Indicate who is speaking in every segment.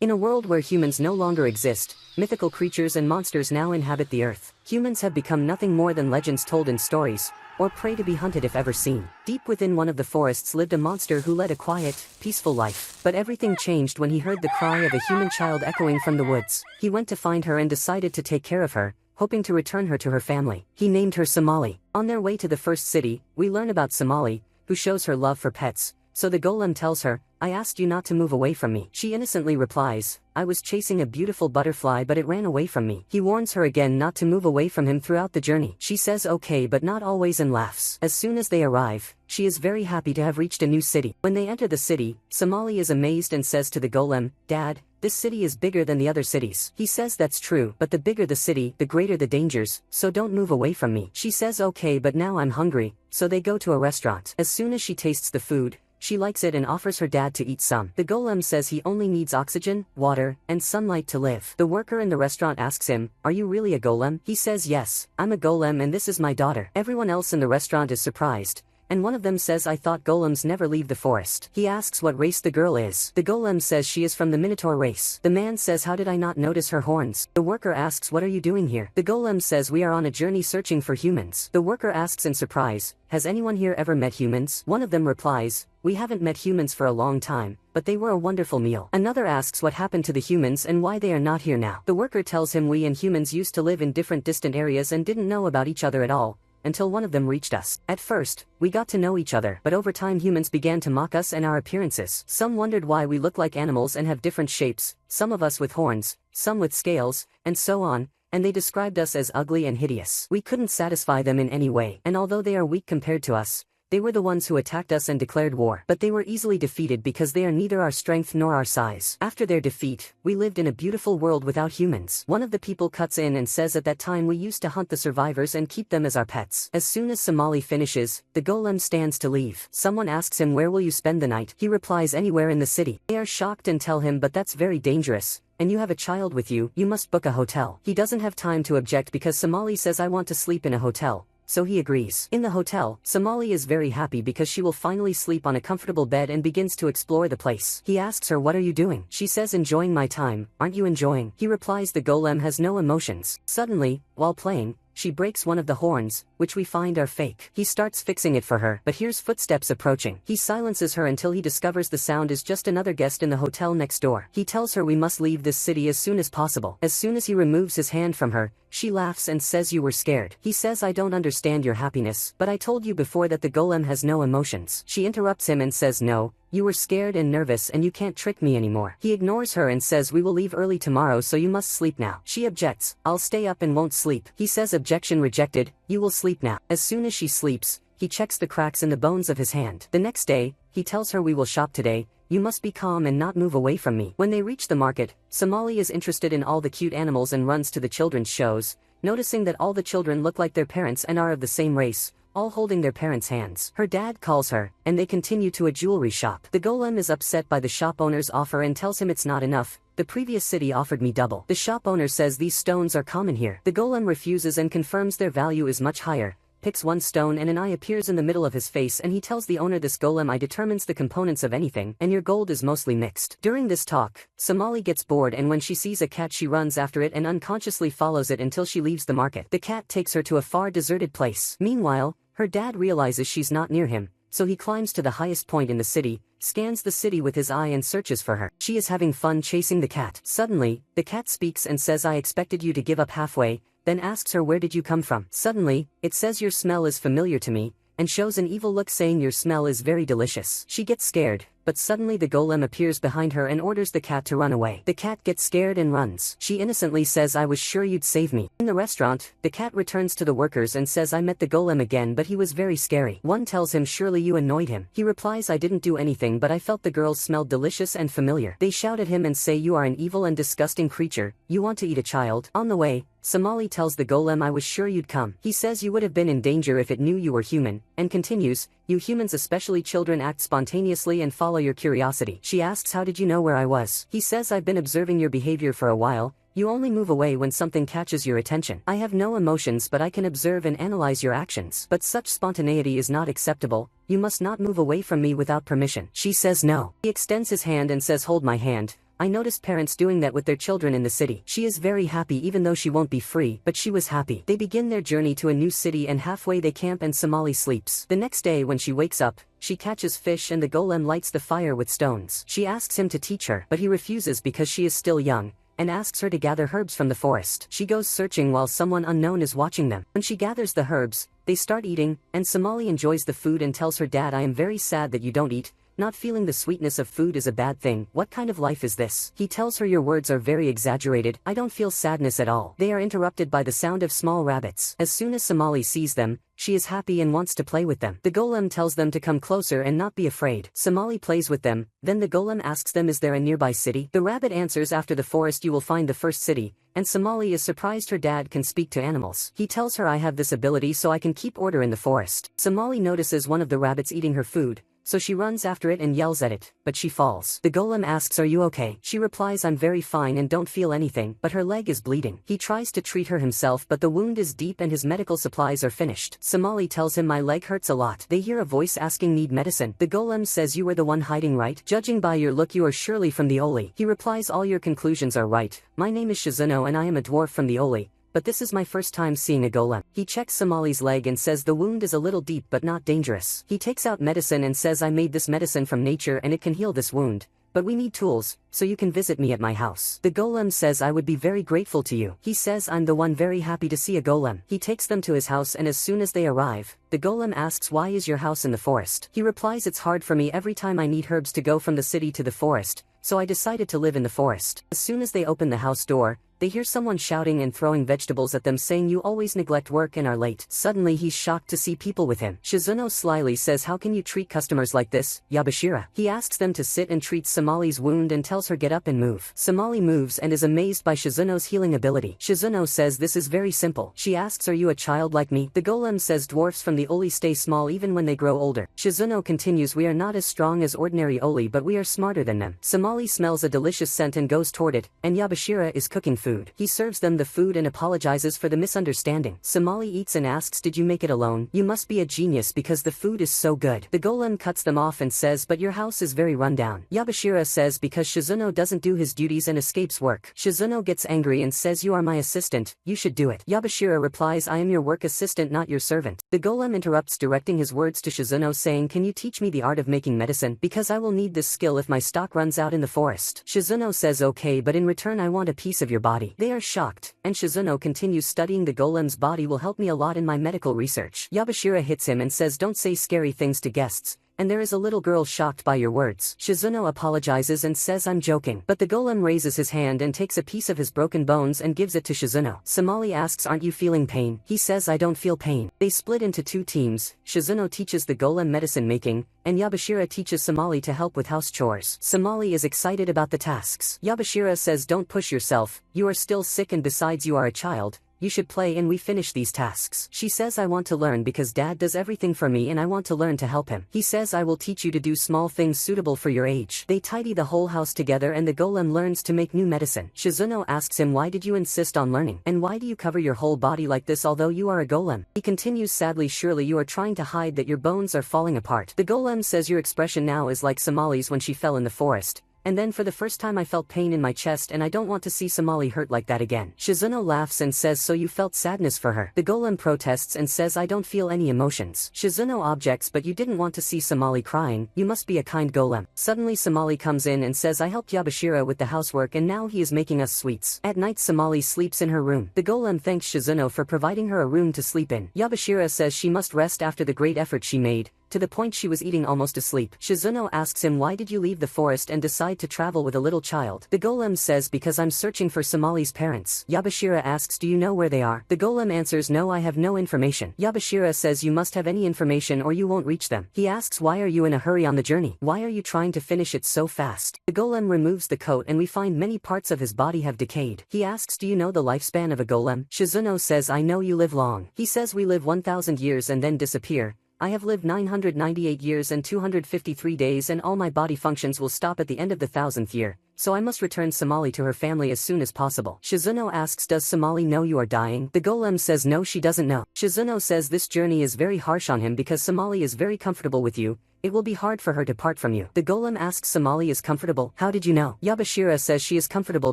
Speaker 1: In a world where humans no longer exist, mythical creatures and monsters now inhabit the earth. Humans have become nothing more than legends told in stories, or prey to be hunted if ever seen. Deep within one of the forests lived a monster who led a quiet, peaceful life. But everything changed when he heard the cry of a human child echoing from the woods. He went to find her and decided to take care of her, hoping to return her to her family. He named her Somali. On their way to the first city, we learn about Somali, who shows her love for pets. So the golem tells her, "I asked you not to move away from me." She innocently replies, "I was chasing a beautiful butterfly but it ran away from me." He warns her again not to move away from him throughout the journey. She says okay but not always and laughs. As soon as they arrive, she is very happy to have reached a new city. When they enter the city, Somali is amazed and says to the golem, "Dad, this city is bigger than the other cities." He says that's true, but the bigger the city, the greater the dangers, so don't move away from me. She says okay but now I'm hungry, so they go to a restaurant. As soon as she tastes the food, she likes it and offers her dad to eat some. The golem says he only needs oxygen, water, and sunlight to live. The worker in the restaurant asks him, "Are you really a golem?" He says yes, "I'm a golem and this is my daughter." Everyone else in the restaurant is surprised, and one of them says, "I thought golems never leave the forest." He asks what race the girl is. The golem says she is from the Minotaur race. The man says, "How did I not notice her horns?" The worker asks, "What are you doing here?" The golem says, "We are on a journey searching for humans." The worker asks in surprise, "Has anyone here ever met humans?" One of them replies, "We haven't met humans for a long time, but they were a wonderful meal." Another asks what happened to the humans and why they are not here now. The worker tells him we and humans used to live in different distant areas and didn't know about each other at all, until one of them reached us. At first, we got to know each other, but over time humans began to mock us and our appearances. Some wondered why we look like animals and have different shapes, some of us with horns, some with scales, and so on, and they described us as ugly and hideous. We couldn't satisfy them in any way, and although they are weak compared to us, they were the ones who attacked us and declared war. But they were easily defeated because they are neither our strength nor our size. After their defeat, we lived in a beautiful world without humans. One of the people cuts in and says at that time we used to hunt the survivors and keep them as our pets. As soon as Somali finishes, the golem stands to leave. Someone asks him, "Where will you spend the night?" He replies, "Anywhere in the city." They are shocked and tell him, "But that's very dangerous. And you have a child with you, you must book a hotel." He doesn't have time to object because Somali says, "I want to sleep in a hotel." So he agrees. In the hotel, Somali is very happy because she will finally sleep on a comfortable bed and begins to explore the place. He asks her, "What are you doing?" She says, "Enjoying my time." "Aren't you enjoying?" He replies, "The golem has no emotions." Suddenly, while playing, she breaks one of the horns, which we find are fake. He starts fixing it for her, but hears footsteps approaching. He silences her until he discovers the sound is just another guest in the hotel next door. He tells her we must leave this city as soon as possible. As soon as he removes his hand from her, she laughs and says, "You were scared." He says, "I don't understand your happiness, but I told you before that the golem has no emotions." She interrupts him and says, "No, you were scared and nervous and you can't trick me anymore." He ignores her and says, "We will leave early tomorrow so you must sleep now." She objects, "I'll stay up and won't sleep." He says, "Objection rejected, you will sleep now." As soon as she sleeps, he checks the cracks in the bones of his hand. The next day, he tells her, "We will shop today. You must be calm and not move away from me." When they reach the market, Somali is interested in all the cute animals and runs to the children's shows, noticing that all the children look like their parents and are of the same race, all holding their parents' hands. Her dad calls her, and they continue to a jewelry shop. The golem is upset by the shop owner's offer and tells him it's not enough. "The previous city offered me double." The shop owner says these stones are common here. The golem refuses and confirms their value is much higher, picks one stone and an eye appears in the middle of his face, and he tells the owner, "This golem eye determines the components of anything, and your gold is mostly mixed." During this talk, Somali gets bored, and when she sees a cat she runs after it and unconsciously follows it until she leaves the market. The cat takes her to a far deserted place. Meanwhile, her dad realizes she's not near him, so he climbs to the highest point in the city, scans the city with his eye and searches for her. She is having fun chasing the cat. Suddenly, the cat speaks and says, "I expected you to give up halfway," then asks her, "Where did you come from?" Suddenly, it says, "Your smell is familiar to me," and shows an evil look saying, "Your smell is very delicious." She gets scared, but suddenly the golem appears behind her and orders the cat to run away. The cat gets scared and runs. She innocently says, "I was sure you'd save me." In the restaurant, the cat returns to the workers and says, "I met the golem again but he was very scary." One tells him, "Surely you annoyed him." He replies, "I didn't do anything but I felt the girls smelled delicious and familiar." They shout at him and say, "You are an evil and disgusting creature, you want to eat a child." On the way, Somali tells the golem, "I was sure you'd come." He says you would have been in danger if it knew you were human, and continues, "You humans, especially children, act spontaneously and follow your curiosity." She asks, "How did you know where I was?" He says, "I've been observing your behavior for a while. You only move away when something catches your attention. I have no emotions but I can observe and analyze your actions. But such spontaneity is not acceptable. You must not move away from me without permission." She says no. He extends his hand and says, "Hold my hand. I noticed parents doing that with their children in the city. She is very happy even though she won't be free, but she was happy. They begin their journey to a new city and halfway they camp and Somali sleeps. The next day when she wakes up, she catches fish and the golem lights the fire with stones. She asks him to teach her, but he refuses because she is still young, and asks her to gather herbs from the forest. She goes searching while someone unknown is watching them. When she gathers the herbs, they start eating, and Somali enjoys the food and tells her dad, I am very sad that you don't eat. Not feeling the sweetness of food is a bad thing. What kind of life is this? He tells her your words are very exaggerated. I don't feel sadness at all. They are interrupted by the sound of small rabbits. As soon as Somali sees them, she is happy and wants to play with them. The golem tells them to come closer and not be afraid. Somali plays with them, then the golem asks them is there a nearby city? The rabbit answers after the forest you will find the first city, and Somali is surprised her dad can speak to animals. He tells her I have this ability so I can keep order in the forest. Somali notices one of the rabbits eating her food, so she runs after it and yells at it, but she falls. The golem asks are you okay? She replies I'm very fine and don't feel anything, but her leg is bleeding. He tries to treat her himself but the wound is deep and his medical supplies are finished. Somali tells him my leg hurts a lot. They hear a voice asking need medicine. The golem says you were the one hiding, right? Judging by your look you are surely from the Oli. He replies all your conclusions are right. My name is Shizuno and I am a dwarf from the Oli, but this is my first time seeing a golem. He checks Somali's leg and says the wound is a little deep but not dangerous. He takes out medicine and says I made this medicine from nature and it can heal this wound, but we need tools, so you can visit me at my house. The golem says I would be very grateful to you. He says I'm the one very happy to see a golem. He takes them to his house and as soon as they arrive, the golem asks why is your house in the forest? He replies it's hard for me every time I need herbs to go from the city to the forest, so I decided to live in the forest. As soon as they open the house door, they hear someone shouting and throwing vegetables at them saying you always neglect work and are late. Suddenly he's shocked to see people with him. Shizuno slyly says how can you treat customers like this, Yabashira? He asks them to sit and treats Somali's wound and tells her get up and move. Somali moves and is amazed by Shizuno's healing ability. Shizuno says this is very simple. She asks are you a child like me? The golem says dwarfs from the Oli stay small even when they grow older. Shizuno continues we are not as strong as ordinary Oli but we are smarter than them. Somali smells a delicious scent and goes toward it, and Yabashira is cooking food. He serves them the food and apologizes for the misunderstanding. Somali eats and asks did you make it alone? You must be a genius because the food is so good. The golem cuts them off and says but your house is very rundown. Yabashira says because Shizuno doesn't do his duties and escapes work. Shizuno gets angry and says you are my assistant, you should do it. Yabashira replies I am your work assistant not your servant. The golem interrupts directing his words to Shizuno saying can you teach me the art of making medicine because I will need this skill if my stock runs out in the forest. Shizuno says okay but in return I want a piece of your body. They are shocked, and Shizuno continues studying the golem's body will help me a lot in my medical research. Yabashira hits him and says don't say scary things to guests, and there is a little girl shocked by your words. Shizuno apologizes and says I'm joking, but the golem raises his hand and takes a piece of his broken bones and gives it to Shizuno. Somali asks aren't you feeling pain? He says I don't feel pain. They split into two teams. Shizuno teaches the golem medicine making, and Yabashira teaches Somali to help with house chores. Somali is excited about the tasks. Yabashira says don't push yourself, you are still sick and besides you are a child. You should play and we finish these tasks. She says I want to learn because dad does everything for me and I want to learn to help him. He says I will teach you to do small things suitable for your age. They tidy the whole house together and the golem learns to make new medicine. Shizuno asks him why did you insist on learning? And why do you cover your whole body like this although you are a golem? He continues sadly surely you are trying to hide that your bones are falling apart. The golem says your expression now is like Somali's when she fell in the forest. And then for the first time I felt pain in my chest and I don't want to see Somali hurt like that again. Shizuno laughs and says so you felt sadness for her. The golem protests and says I don't feel any emotions. Shizuno objects but you didn't want to see Somali crying, you must be a kind golem. Suddenly Somali comes in and says I helped Yabashira with the housework and now he is making us sweets. At night Somali sleeps in her room. The golem thanks Shizuno for providing her a room to sleep in. Yabashira says she must rest after the great effort she made, to the point she was eating almost asleep. Shizuno asks him why did you leave the forest and decide to travel with a little child? The golem says because I'm searching for Somali's parents. Yabashira asks do you know where they are? The golem answers no I have no information. Yabashira says you must have any information or you won't reach them. He asks why are you in a hurry on the journey? Why are you trying to finish it so fast? The golem removes the coat and we find many parts of his body have decayed. He asks do you know the lifespan of a golem? Shizuno says I know you live long. He says we live 1000 years and then disappear. I have lived 998 years and 253 days and all my body functions will stop at the end of the 1000th year, so I must return Somali to her family as soon as possible. Shizuno asks does Somali know you are dying? The golem says no she doesn't know. Shizuno says this journey is very harsh on him because Somali is very comfortable with you, it will be hard for her to part from you. The golem asks Somali is comfortable. How did you know? Yabashira says she is comfortable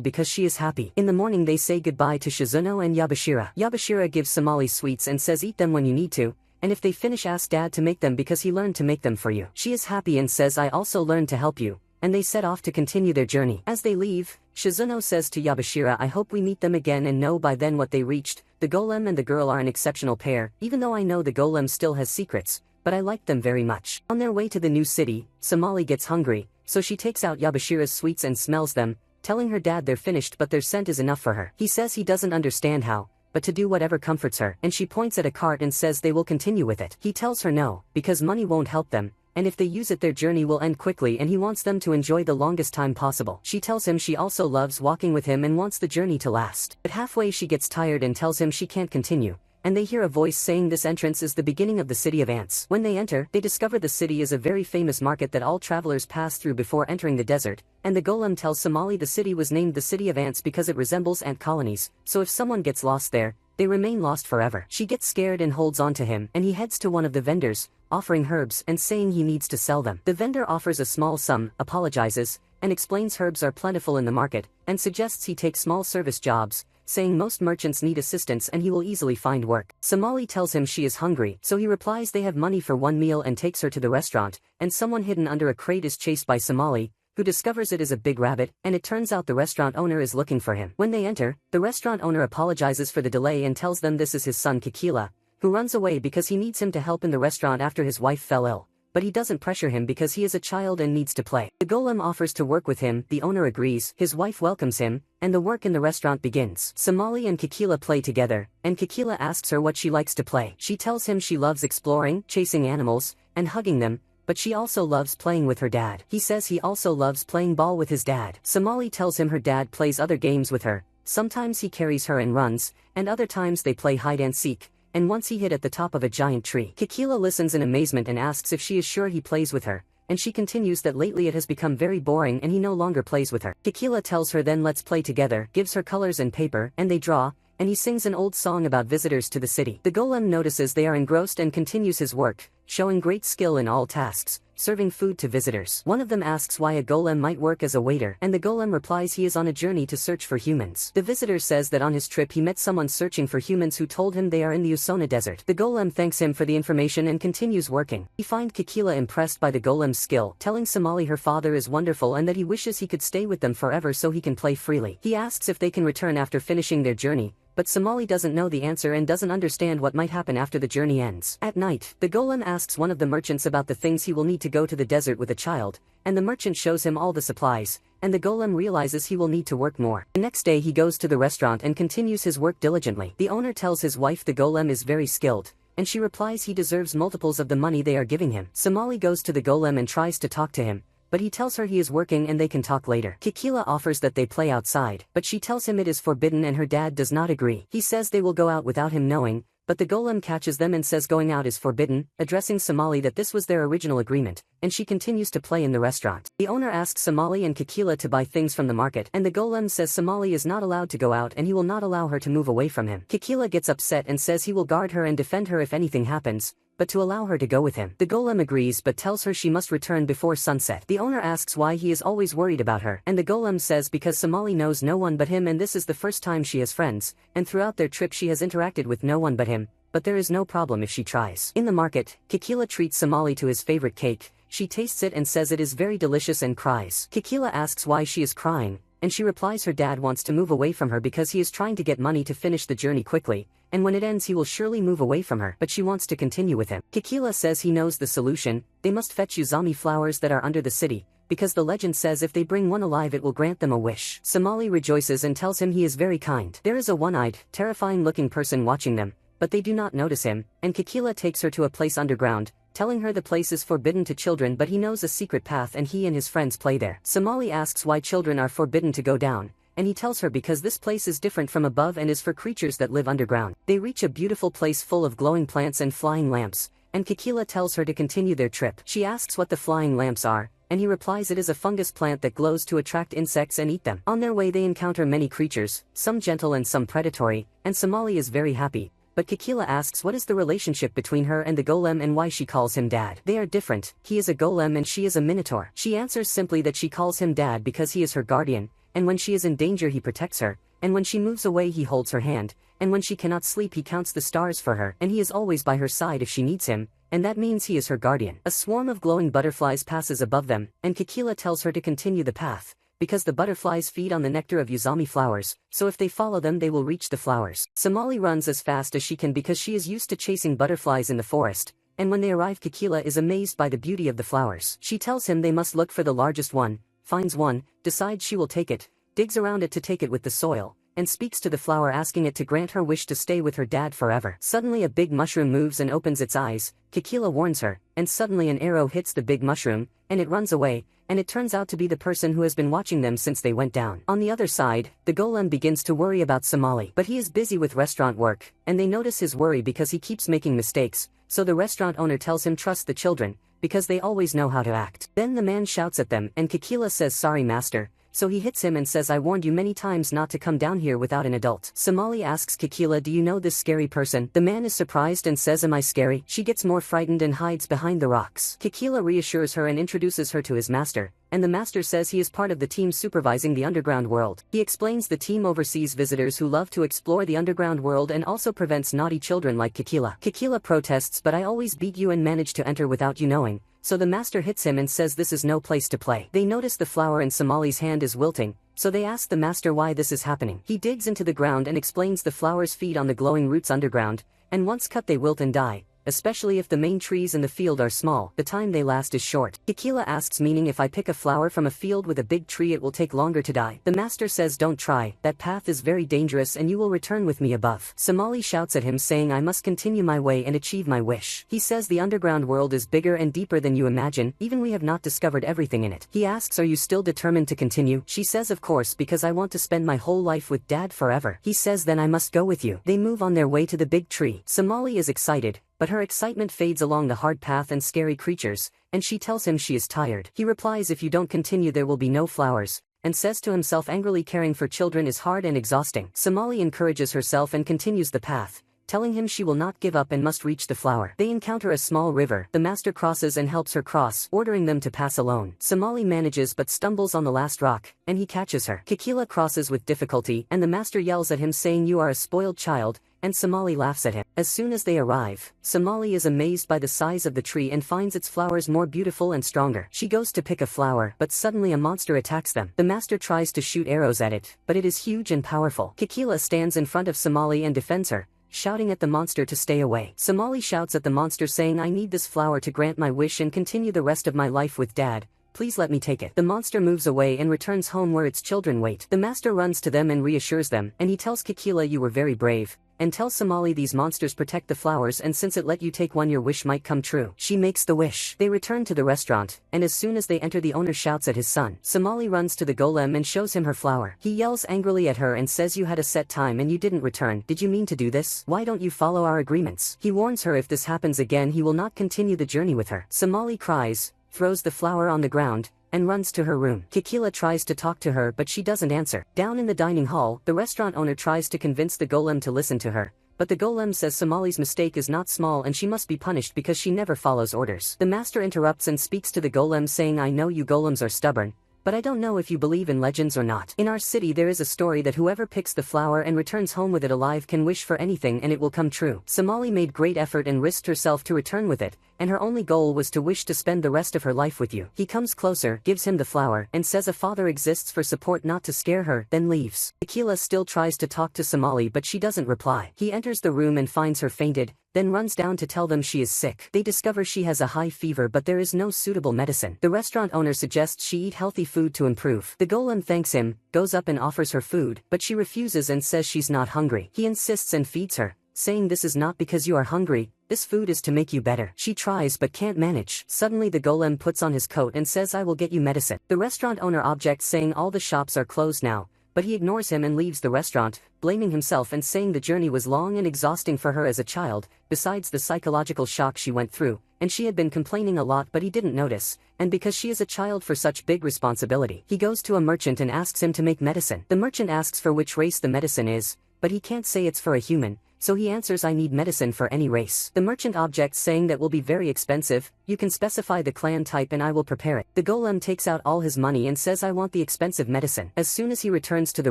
Speaker 1: because she is happy. In the morning they say goodbye to Shizuno and Yabashira. Yabashira gives Somali sweets and says eat them when you need to, and if they finish ask dad to make them because he learned to make them for you. She is happy and says I also learned to help you, and they set off to continue their journey. As they leave, Shizuno says to Yabashira I hope we meet them again and know by then what they reached. The golem and the girl are an exceptional pair, even though I know the golem still has secrets, but I like them very much. On their way to the new city, Somali gets hungry, so she takes out Yabashira's sweets and smells them, telling her dad they're finished but their scent is enough for her. He says he doesn't understand how, but to do whatever comforts her, and she points at a cart and says they will continue with it. He tells her no, because money won't help them, and if they use it their journey will end quickly and he wants them to enjoy the longest time possible. She tells him she also loves walking with him and wants the journey to last. But halfway she gets tired and tells him she can't continue, and they hear a voice saying this entrance is the beginning of the city of ants. When they enter, they discover the city is a very famous market that all travelers pass through before entering the desert, and the golem tells Somali the city was named the city of ants because it resembles ant colonies, so if someone gets lost there, they remain lost forever. She gets scared and holds on to him, and he heads to one of the vendors, offering herbs and saying he needs to sell them. The vendor offers a small sum, apologizes, and explains herbs are plentiful in the market, and suggests he take small service jobs, saying most merchants need assistance and he will easily find work. Somali tells him she is hungry, so he replies they have money for one meal and takes her to the restaurant, and someone hidden under a crate is chased by Somali, who discovers it is a big rabbit, and it turns out the restaurant owner is looking for him. When they enter, the restaurant owner apologizes for the delay and tells them this is his son Kikila, who runs away because he needs him to help in the restaurant after his wife fell ill, but he doesn't pressure him because he is a child and needs to play. The golem offers to work with him, the owner agrees, his wife welcomes him, and the work in the restaurant begins. Somali and Kikila play together, and Kikila asks her what she likes to play. She tells him she loves exploring, chasing animals, and hugging them, but she also loves playing with her dad. He says he also loves playing ball with his dad. Somali tells him her dad plays other games with her, sometimes he carries her and runs, and other times they play hide and seek, and once he hid at the top of a giant tree. Kikila listens in amazement and asks if she is sure he plays with her, and she continues that lately it has become very boring and he no longer plays with her. Kikila tells her then let's play together, gives her colors and paper, and they draw, and he sings an old song about visitors to the city. The golem notices they are engrossed and continues his work, showing great skill in all tasks, serving food to visitors. One of them asks why a golem might work as a waiter, and the golem replies he is on a journey to search for humans. The visitor says that on his trip he met someone searching for humans who told him they are in the Usona desert. The golem thanks him for the information and continues working. We find Kikila impressed by the golem's skill, telling Somali her father is wonderful and that he wishes he could stay with them forever so he can play freely. He asks if they can return after finishing their journey, but Somali doesn't know the answer and doesn't understand what might happen after the journey ends. At night, the golem asks one of the merchants about the things he will need to go to the desert with a child, and the merchant shows him all the supplies, and the golem realizes he will need to work more. The next day he goes to the restaurant and continues his work diligently. The owner tells his wife the golem is very skilled, and she replies he deserves multiples of the money they are giving him. Somali goes to the golem and tries to talk to him, but he tells her he is working and they can talk later. Kikila offers that they play outside, but she tells him it is forbidden and her dad does not agree. He says they will go out without him knowing, but the golem catches them and says going out is forbidden, addressing Somali that this was their original agreement, and she continues to play in the restaurant. The owner asks Somali and Kikila to buy things from the market, and the golem says Somali is not allowed to go out and he will not allow her to move away from him. Kikila gets upset and says he will guard her and defend her if anything happens, but to allow her to go with him. The golem agrees but tells her she must return before sunset. The owner asks why he is always worried about her, and the golem says because Somali knows no one but him and this is the first time she has friends, and throughout their trip she has interacted with no one but him, but there is no problem if she tries. In the market, Kikila treats Somali to his favorite cake, she tastes it and says it is very delicious and cries. Kikila asks why she is crying, and she replies her dad wants to move away from her because he is trying to get money to finish the journey quickly, and when it ends he will surely move away from her, but she wants to continue with him. Kikila says he knows the solution, they must fetch Uzami flowers that are under the city, because the legend says if they bring one alive it will grant them a wish. Somali rejoices and tells him he is very kind. There is a one-eyed, terrifying-looking person watching them, but they do not notice him, and Kikila takes her to a place underground, telling her the place is forbidden to children but he knows a secret path and he and his friends play there. Somali asks why children are forbidden to go down, and he tells her because this place is different from above and is for creatures that live underground. They reach a beautiful place full of glowing plants and flying lamps, and Kikila tells her to continue their trip. She asks what the flying lamps are, and he replies it is a fungus plant that glows to attract insects and eat them. On their way they encounter many creatures, some gentle and some predatory, and Somali is very happy, but Kikila asks what is the relationship between her and the golem and why she calls him dad. They are different, he is a golem and she is a minotaur. She answers simply that she calls him dad because he is her guardian, and when she is in danger he protects her, and when she moves away he holds her hand, and when she cannot sleep he counts the stars for her, and he is always by her side if she needs him, and that means he is her guardian. A swarm of glowing butterflies passes above them, and Kikila tells her to continue the path, because the butterflies feed on the nectar of Uzami flowers, so if they follow them they will reach the flowers. Somali runs as fast as she can because she is used to chasing butterflies in the forest, and when they arrive Kikila is amazed by the beauty of the flowers. She tells him they must look for the largest one, finds one, decides she will take it, digs around it to take it with the soil, and speaks to the flower asking it to grant her wish to stay with her dad forever. Suddenly a big mushroom moves and opens its eyes, Kikila warns her, and suddenly an arrow hits the big mushroom, and it runs away, and it turns out to be the person who has been watching them since they went down. On the other side, the golem begins to worry about Somali, but he is busy with restaurant work, and they notice his worry because he keeps making mistakes, so the restaurant owner tells him trust the children, because they always know how to act. Then the man shouts at them and Kikila says sorry master, so he hits him and says I warned you many times not to come down here without an adult. Somali asks Kikila do you know this scary person? The man is surprised and says am I scary? She gets more frightened and hides behind the rocks. Kikila reassures her and introduces her to his master, and the master says he is part of the team supervising the underground world. He explains the team oversees visitors who love to explore the underground world and also prevents naughty children like Kikila. Kikila protests but I always beat you and manage to enter without you knowing. So the master hits him and says this is no place to play. They notice the flower in Somali's hand is wilting, so they ask the master why this is happening. He digs into the ground and explains the flowers feed on the glowing roots underground, and once cut they wilt and die, especially if the main trees in the field are small, the time they last is short. Kikila asks meaning if I pick a flower from a field with a big tree it will take longer to die. The master says don't try, that path is very dangerous and you will return with me above. Somali shouts at him saying I must continue my way and achieve my wish. He says the underground world is bigger and deeper than you imagine, even we have not discovered everything in it. He asks are you still determined to continue? She says of course because I want to spend my whole life with dad forever. He says then I must go with you. They move on their way to the big tree. Somali is excited, but her excitement fades along the hard path and scary creatures, and she tells him she is tired. He replies if you don't continue there will be no flowers, and says to himself angrily caring for children is hard and exhausting. Somali encourages herself and continues the path, telling him she will not give up and must reach the flower. They encounter a small river. The master crosses and helps her cross, ordering them to pass alone. Somali manages but stumbles on the last rock, and he catches her. Kikila crosses with difficulty, and the master yells at him saying you are a spoiled child, and Somali laughs at him. As soon as they arrive, Somali is amazed by the size of the tree and finds its flowers more beautiful and stronger. She goes to pick a flower, but suddenly a monster attacks them. The master tries to shoot arrows at it, but it is huge and powerful. Kikila stands in front of Somali and defends her, shouting at the monster to stay away. Somali shouts at the monster saying I need this flower to grant my wish and continue the rest of my life with dad. Please let me take it. The monster moves away and returns home where its children wait. The master runs to them and reassures them, and he tells Kikila you were very brave, and tells Somali these monsters protect the flowers and since it let you take one your wish might come true. She makes the wish. They return to the restaurant, and as soon as they enter the owner shouts at his son. Somali runs to the golem and shows him her flower. He yells angrily at her and says you had a set time and you didn't return. Did you mean to do this? Why don't you follow our agreements? He warns her if this happens again he will not continue the journey with her. Somali cries, throws the flower on the ground, and runs to her room. Kikila tries to talk to her but she doesn't answer. Down in the dining hall, the restaurant owner tries to convince the golem to listen to her, but the golem says Somali's mistake is not small and she must be punished because she never follows orders. The master interrupts and speaks to the golem saying I know you golems are stubborn, but I don't know if you believe in legends or not. In our city there is a story that whoever picks the flower and returns home with it alive can wish for anything and it will come true. Somali made great effort and risked herself to return with it, and her only goal was to wish to spend the rest of her life with you. He comes closer, gives him the flower, and says a father exists for support not to scare her, then leaves. Akila still tries to talk to Somali but she doesn't reply. He enters the room and finds her fainted, then runs down to tell them she is sick. They discover she has a high fever but there is no suitable medicine. The restaurant owner suggests she eat healthy food to improve. The golem thanks him, goes up and offers her food, but she refuses and says she's not hungry. He insists and feeds her, saying this is not because you are hungry, this food is to make you better. She tries but can't manage. Suddenly the golem puts on his coat and says I will get you medicine. The restaurant owner objects saying all the shops are closed now, but he ignores him and leaves the restaurant, blaming himself and saying the journey was long and exhausting for her as a child, besides the psychological shock she went through, and she had been complaining a lot but he didn't notice, and because she is a child for such big responsibility. He goes to a merchant and asks him to make medicine. The merchant asks for which race the medicine is, but he can't say it's for a human, so he answers I need medicine for any race. The merchant objects saying that will be very expensive, you can specify the clan type and I will prepare it. The golem takes out all his money and says I want the expensive medicine. As soon as he returns to the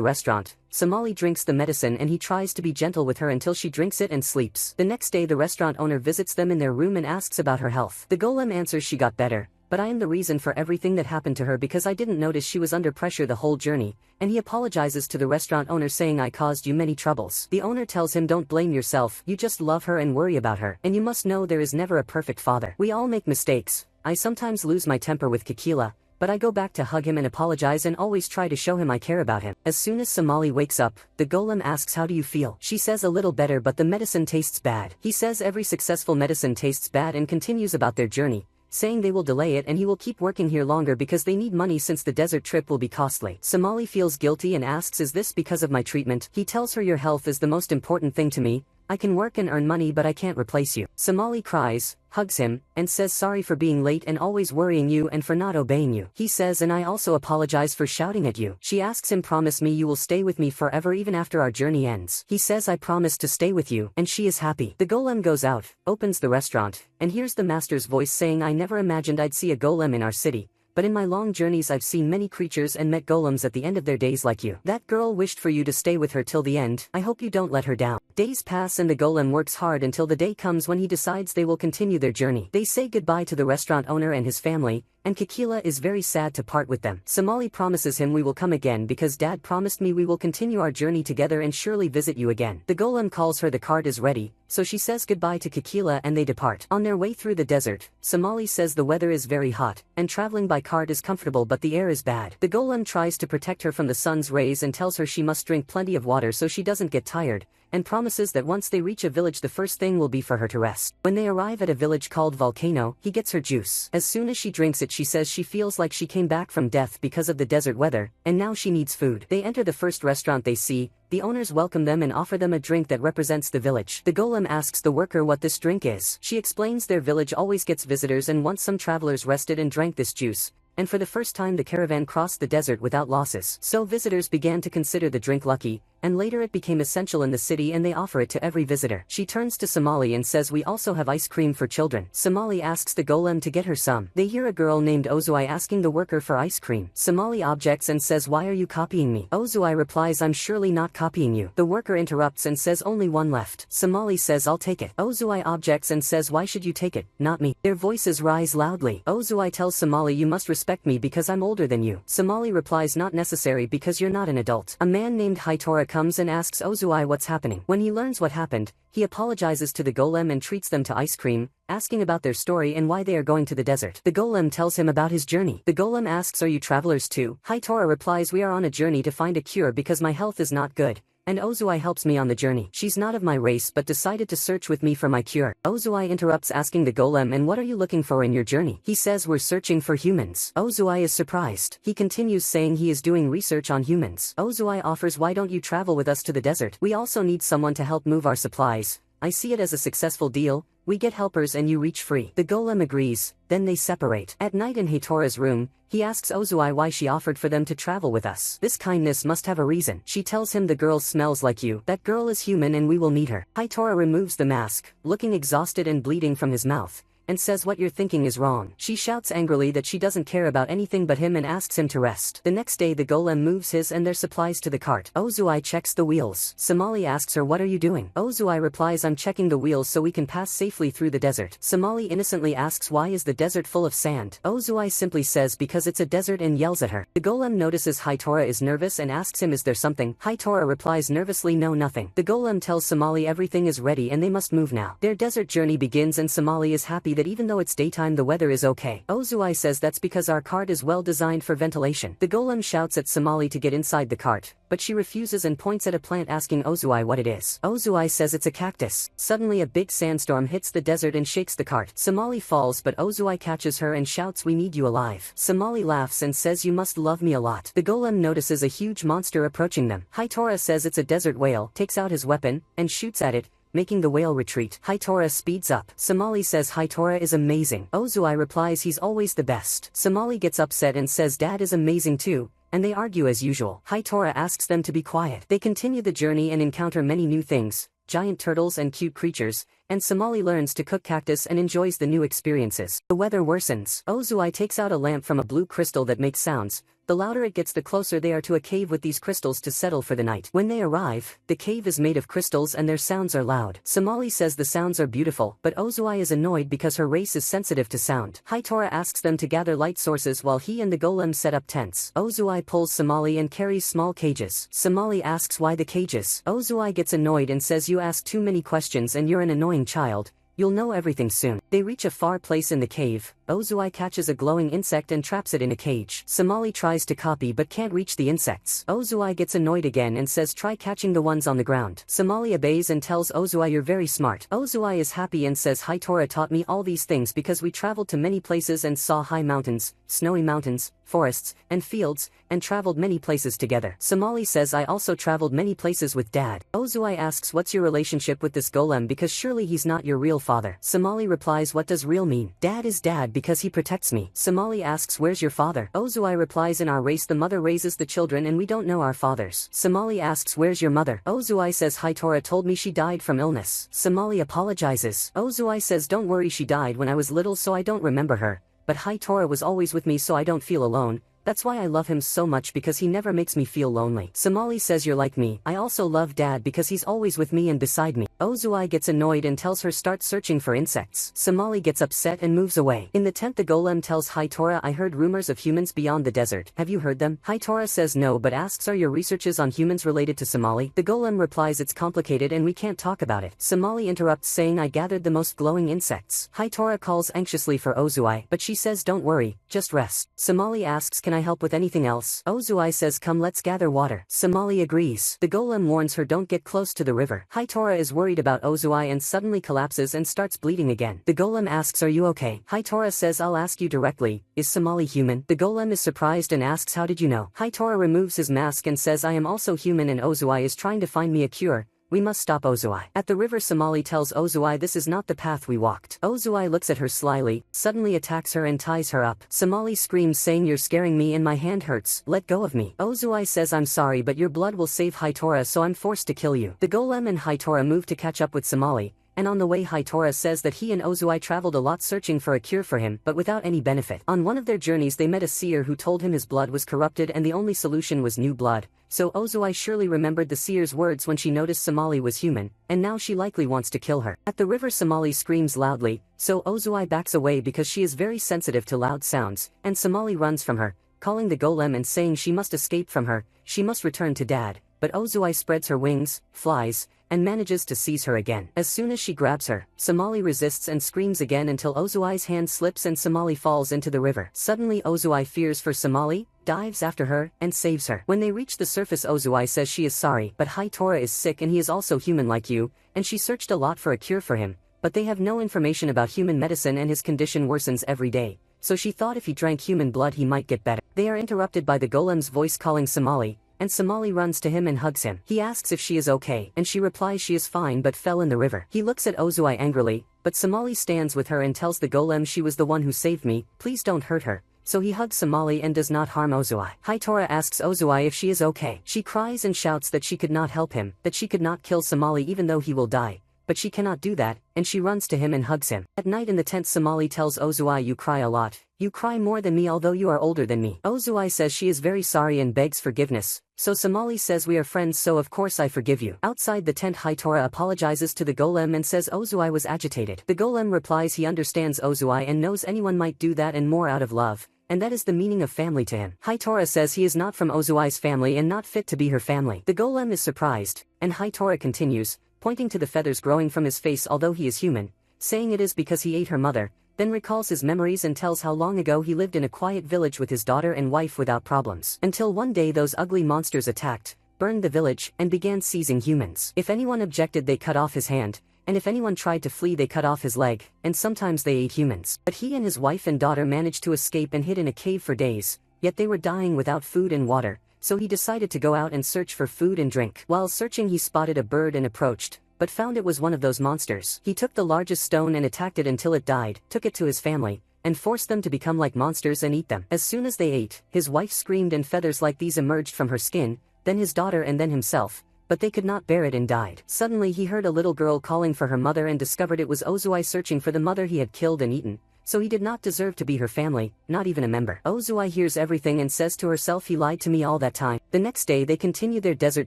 Speaker 1: restaurant, Somali drinks the medicine and he tries to be gentle with her until she drinks it and sleeps. The next day the restaurant owner visits them in their room and asks about her health. The golem answers she got better, but I am the reason for everything that happened to her because I didn't notice she was under pressure the whole journey, and he apologizes to the restaurant owner saying I caused you many troubles. The owner tells him don't blame yourself, you just love her and worry about her, and you must know there is never a perfect father. We all make mistakes. I sometimes lose my temper with Kikila, but I go back to hug him and apologize and always try to show him I care about him. As soon as Somali wakes up, the golem asks how do you feel? She says a little better but the medicine tastes bad. He says every successful medicine tastes bad and continues about their journey, saying they will delay it and he will keep working here longer because they need money since the desert trip will be costly. Somali feels guilty and asks is this because of my treatment? He tells her your health is the most important thing to me, I can work and earn money but I can't replace you. Somali cries, hugs him, and says sorry for being late and always worrying you and for not obeying you. He says and I also apologize for shouting at you. She asks him promise me you will stay with me forever even after our journey ends. He says I promise to stay with you, and she is happy. The golem goes out, opens the restaurant, and hears the master's voice saying I never imagined I'd see a golem in our city, but in my long journeys I've seen many creatures and met golems at the end of their days like you. That girl wished for you to stay with her till the end, I hope you don't let her down. Days pass and the golem works hard until the day comes when he decides they will continue their journey. They say goodbye to the restaurant owner and his family, and Kikila is very sad to part with them. Somali promises him we will come again because dad promised me we will continue our journey together and surely visit you again. The golem calls her the cart is ready, so she says goodbye to Kikila and they depart. On their way through the desert, Somali says the weather is very hot, and traveling by cart is comfortable but the air is bad. The golem tries to protect her from the sun's rays and tells her she must drink plenty of water so she doesn't get tired, and promises that once they reach a village the first thing will be for her to rest. When they arrive at a village called Volcano, he gets her juice. As soon as she drinks it she says she feels like she came back from death because of the desert weather, and now she needs food. They enter the first restaurant they see, the owners welcome them and offer them a drink that represents the village. The golem asks the worker what this drink is. She explains their village always gets visitors and once some travelers rested and drank this juice, and for the first time the caravan crossed the desert without losses. So visitors began to consider the drink lucky, and later it became essential in the city and they offer it to every visitor. She turns to Somali and says we also have ice cream for children. Somali asks the golem to get her some. They hear a girl named Ozuai asking the worker for ice cream. Somali objects and says why are you copying me? Ozuai replies I'm surely not copying you. The worker interrupts and says only one left. Somali says I'll take it. Ozuai objects and says why should you take it, not me? Their voices rise loudly. Ozuai tells Somali you must respect me because I'm older than you. Somali replies not necessary because you're not an adult. A man named Haitora comes and asks Ozuai what's happening. When he learns what happened, he apologizes to the golem and treats them to ice cream, asking about their story and why they are going to the desert. The golem tells him about his journey. The golem asks are you travelers too? Haitora replies we are on a journey to find a cure because my health is not good, and Ozuai helps me on the journey. She's not of my race but decided to search with me for my cure. Ozuai interrupts asking the golem and what are you looking for in your journey? He says we're searching for humans. Ozuai is surprised. He continues saying he is doing research on humans. Ozuai offers why don't you travel with us to the desert? We also need someone to help move our supplies. I see it as a successful deal, we get helpers and you reach free. The golem agrees, then they separate. At night in Haitora's room, he asks Ozuai why she offered for them to travel with us. This kindness must have a reason. She tells him the girl smells like you. That girl is human and we will meet her. Haitora removes the mask, looking exhausted and bleeding from his mouth, and says what you're thinking is wrong. She shouts angrily that she doesn't care about anything but him and asks him to rest. The next day the golem moves his and their supplies to the cart. Ozuai checks the wheels. Somali asks her what are you doing? Ozuai replies I'm checking the wheels so we can pass safely through the desert. Somali innocently asks why is the desert full of sand? Ozuai simply says because it's a desert and yells at her. The golem notices Haitora is nervous and asks him is there something? Haitora replies nervously no nothing. The golem tells Somali everything is ready and they must move now. Their desert journey begins and Somali is happy that even though it's daytime the weather is okay. Ozuai says that's because our cart is well designed for ventilation. The golem shouts at Somali to get inside the cart, but she refuses and points at a plant asking Ozuai what it is. Ozuai says it's a cactus. Suddenly a big sandstorm hits the desert and shakes the cart. Somali falls but Ozuai catches her and shouts we need you alive. Somali laughs and says you must love me a lot. The golem notices a huge monster approaching them. Haitora says it's a desert whale, takes out his weapon, and shoots at it, making the whale retreat. Haitora speeds up. Somali says Haitora is amazing. Ozuai replies he's always the best. Somali gets upset and says dad is amazing too, and they argue as usual. Haitora asks them to be quiet. They continue the journey and encounter many new things, giant turtles and cute creatures, and Somali learns to cook cactus and enjoys the new experiences. The weather worsens. Ozui takes out a lamp from a blue crystal that makes sounds. The louder it gets, the closer they are to a cave with these crystals to settle for the night. When they arrive, the cave is made of crystals and their sounds are loud. Somali says the sounds are beautiful, but Ozui is annoyed because her race is sensitive to sound. Hitora asks them to gather light sources while he and the golem set up tents. Ozui pulls Somali and carries small cages. Somali asks why the cages. Ozui gets annoyed and says, you ask too many questions and you're an annoying child. You'll know everything soon. They reach a far place in the cave. Ozui catches a glowing insect and traps it in a cage. Somali tries to copy but can't reach the insects. Ozui gets annoyed again and says try catching the ones on the ground. Somali obeys and tells Ozui you're very smart. Ozui is happy and says Hitora taught me all these things because we traveled to many places and saw high mountains, snowy mountains, forests, and fields, and traveled many places together. Somali says I also traveled many places with dad. Ozui asks what's your relationship with this golem because surely he's not your real father. Somali replies what does real mean? Dad is dad because he protects me. Somali asks where's your father? Ozui replies in our race the mother raises the children and we don't know our fathers. Somali asks where's your mother? Ozui says Hitora told me she died from illness. Somali apologizes. Ozui says don't worry, she died when I was little so I don't remember her. But Hitora was always with me so I don't feel alone. That's why I love him so much because he never makes me feel lonely. Somali says you're like me. I also love dad because he's always with me and beside me. Ozui gets annoyed and tells her start searching for insects. Somali gets upset and moves away. In the tent the golem tells Hitora I heard rumors of humans beyond the desert. Have you heard them? Hitora says no but asks are your researches on humans related to Somali? The golem replies it's complicated and we can't talk about it. Somali interrupts saying I gathered the most glowing insects. Hitora calls anxiously for Ozui but she says don't worry, just rest. Somali asks can I help with anything else? Ozui says come let's gather water. Somali agrees. The golem warns her don't get close to the river. Hitora is worried about Ozui and suddenly collapses and starts bleeding again. The golem asks are you okay? Hitora says I'll ask you directly, is Somali human? The golem is surprised and asks how did you know? Hitora removes his mask and says I am also human and Ozui is trying to find me a cure. We must stop Ozui. At the river Somali tells Ozui this is not the path we walked. Ozui looks at her slyly, suddenly attacks her and ties her up. Somali screams saying you're scaring me and my hand hurts, let go of me. Ozui says I'm sorry but your blood will save Hitora so I'm forced to kill you. The golem and Hitora move to catch up with Somali. And on the way Hitora says that he and Ozui traveled a lot searching for a cure for him, but without any benefit. On one of their journeys they met a seer who told him his blood was corrupted and the only solution was new blood. So Ozui surely remembered the seer's words when she noticed Somali was human, and now she likely wants to kill her. At the river Somali screams loudly, so Ozui backs away because she is very sensitive to loud sounds, and Somali runs from her, calling the golem and saying she must escape from her, she must return to dad. But Ozui spreads her wings, flies, and manages to seize her again. As soon as she grabs her, Somali resists and screams again until Ozui's hand slips and Somali falls into the river. Suddenly Ozui fears for Somali, dives after her, and saves her. When they reach the surface Ozui says she is sorry, but Hitora is sick and he is also human like you, and she searched a lot for a cure for him, but they have no information about human medicine and his condition worsens every day, so she thought if he drank human blood he might get better. They are interrupted by the golem's voice calling Somali, and Somali runs to him and hugs him. He asks if she is okay, and she replies she is fine but fell in the river. He looks at Ozui angrily, but Somali stands with her and tells the golem she was the one who saved me, please don't hurt her. So he hugs Somali and does not harm Ozui. Hitora asks Ozui if she is okay. She cries and shouts that she could not help him, that she could not kill Somali even though he will die. But she cannot do that, and she runs to him and hugs him. At night in the tent Somali tells Ozui you cry a lot. You cry more than me although you are older than me. Ozui says she is very sorry and begs forgiveness. So Somali says we are friends so of course I forgive you. Outside the tent Hitora apologizes to the golem and says Ozui was agitated. The golem replies he understands Ozui and knows anyone might do that and more out of love. And that is the meaning of family to him. Hitora says he is not from Ozui's family and not fit to be her family. The golem is surprised, and Hitora continues, pointing to the feathers growing from his face although he is human, saying it is because he ate her mother, then recalls his memories and tells how long ago he lived in a quiet village with his daughter and wife without problems. Until one day those ugly monsters attacked, burned the village, and began seizing humans. If anyone objected they cut off his hand, and if anyone tried to flee they cut off his leg, and sometimes they ate humans. But he and his wife and daughter managed to escape and hid in a cave for days, yet they were dying without food and water, so he decided to go out and search for food and drink. While searching he spotted a bird and approached, but found it was one of those monsters. He took the largest stone and attacked it until it died, took it to his family, and forced them to become like monsters and eat them. As soon as they ate, his wife screamed and feathers like these emerged from her skin, then his daughter and then himself, but they could not bear it and died. Suddenly he heard a little girl calling for her mother and discovered it was Ozui searching for the mother he had killed and eaten, so he did not deserve to be her family, not even a member. Ozui hears everything and says to herself, he lied to me all that time. The next day they continue their desert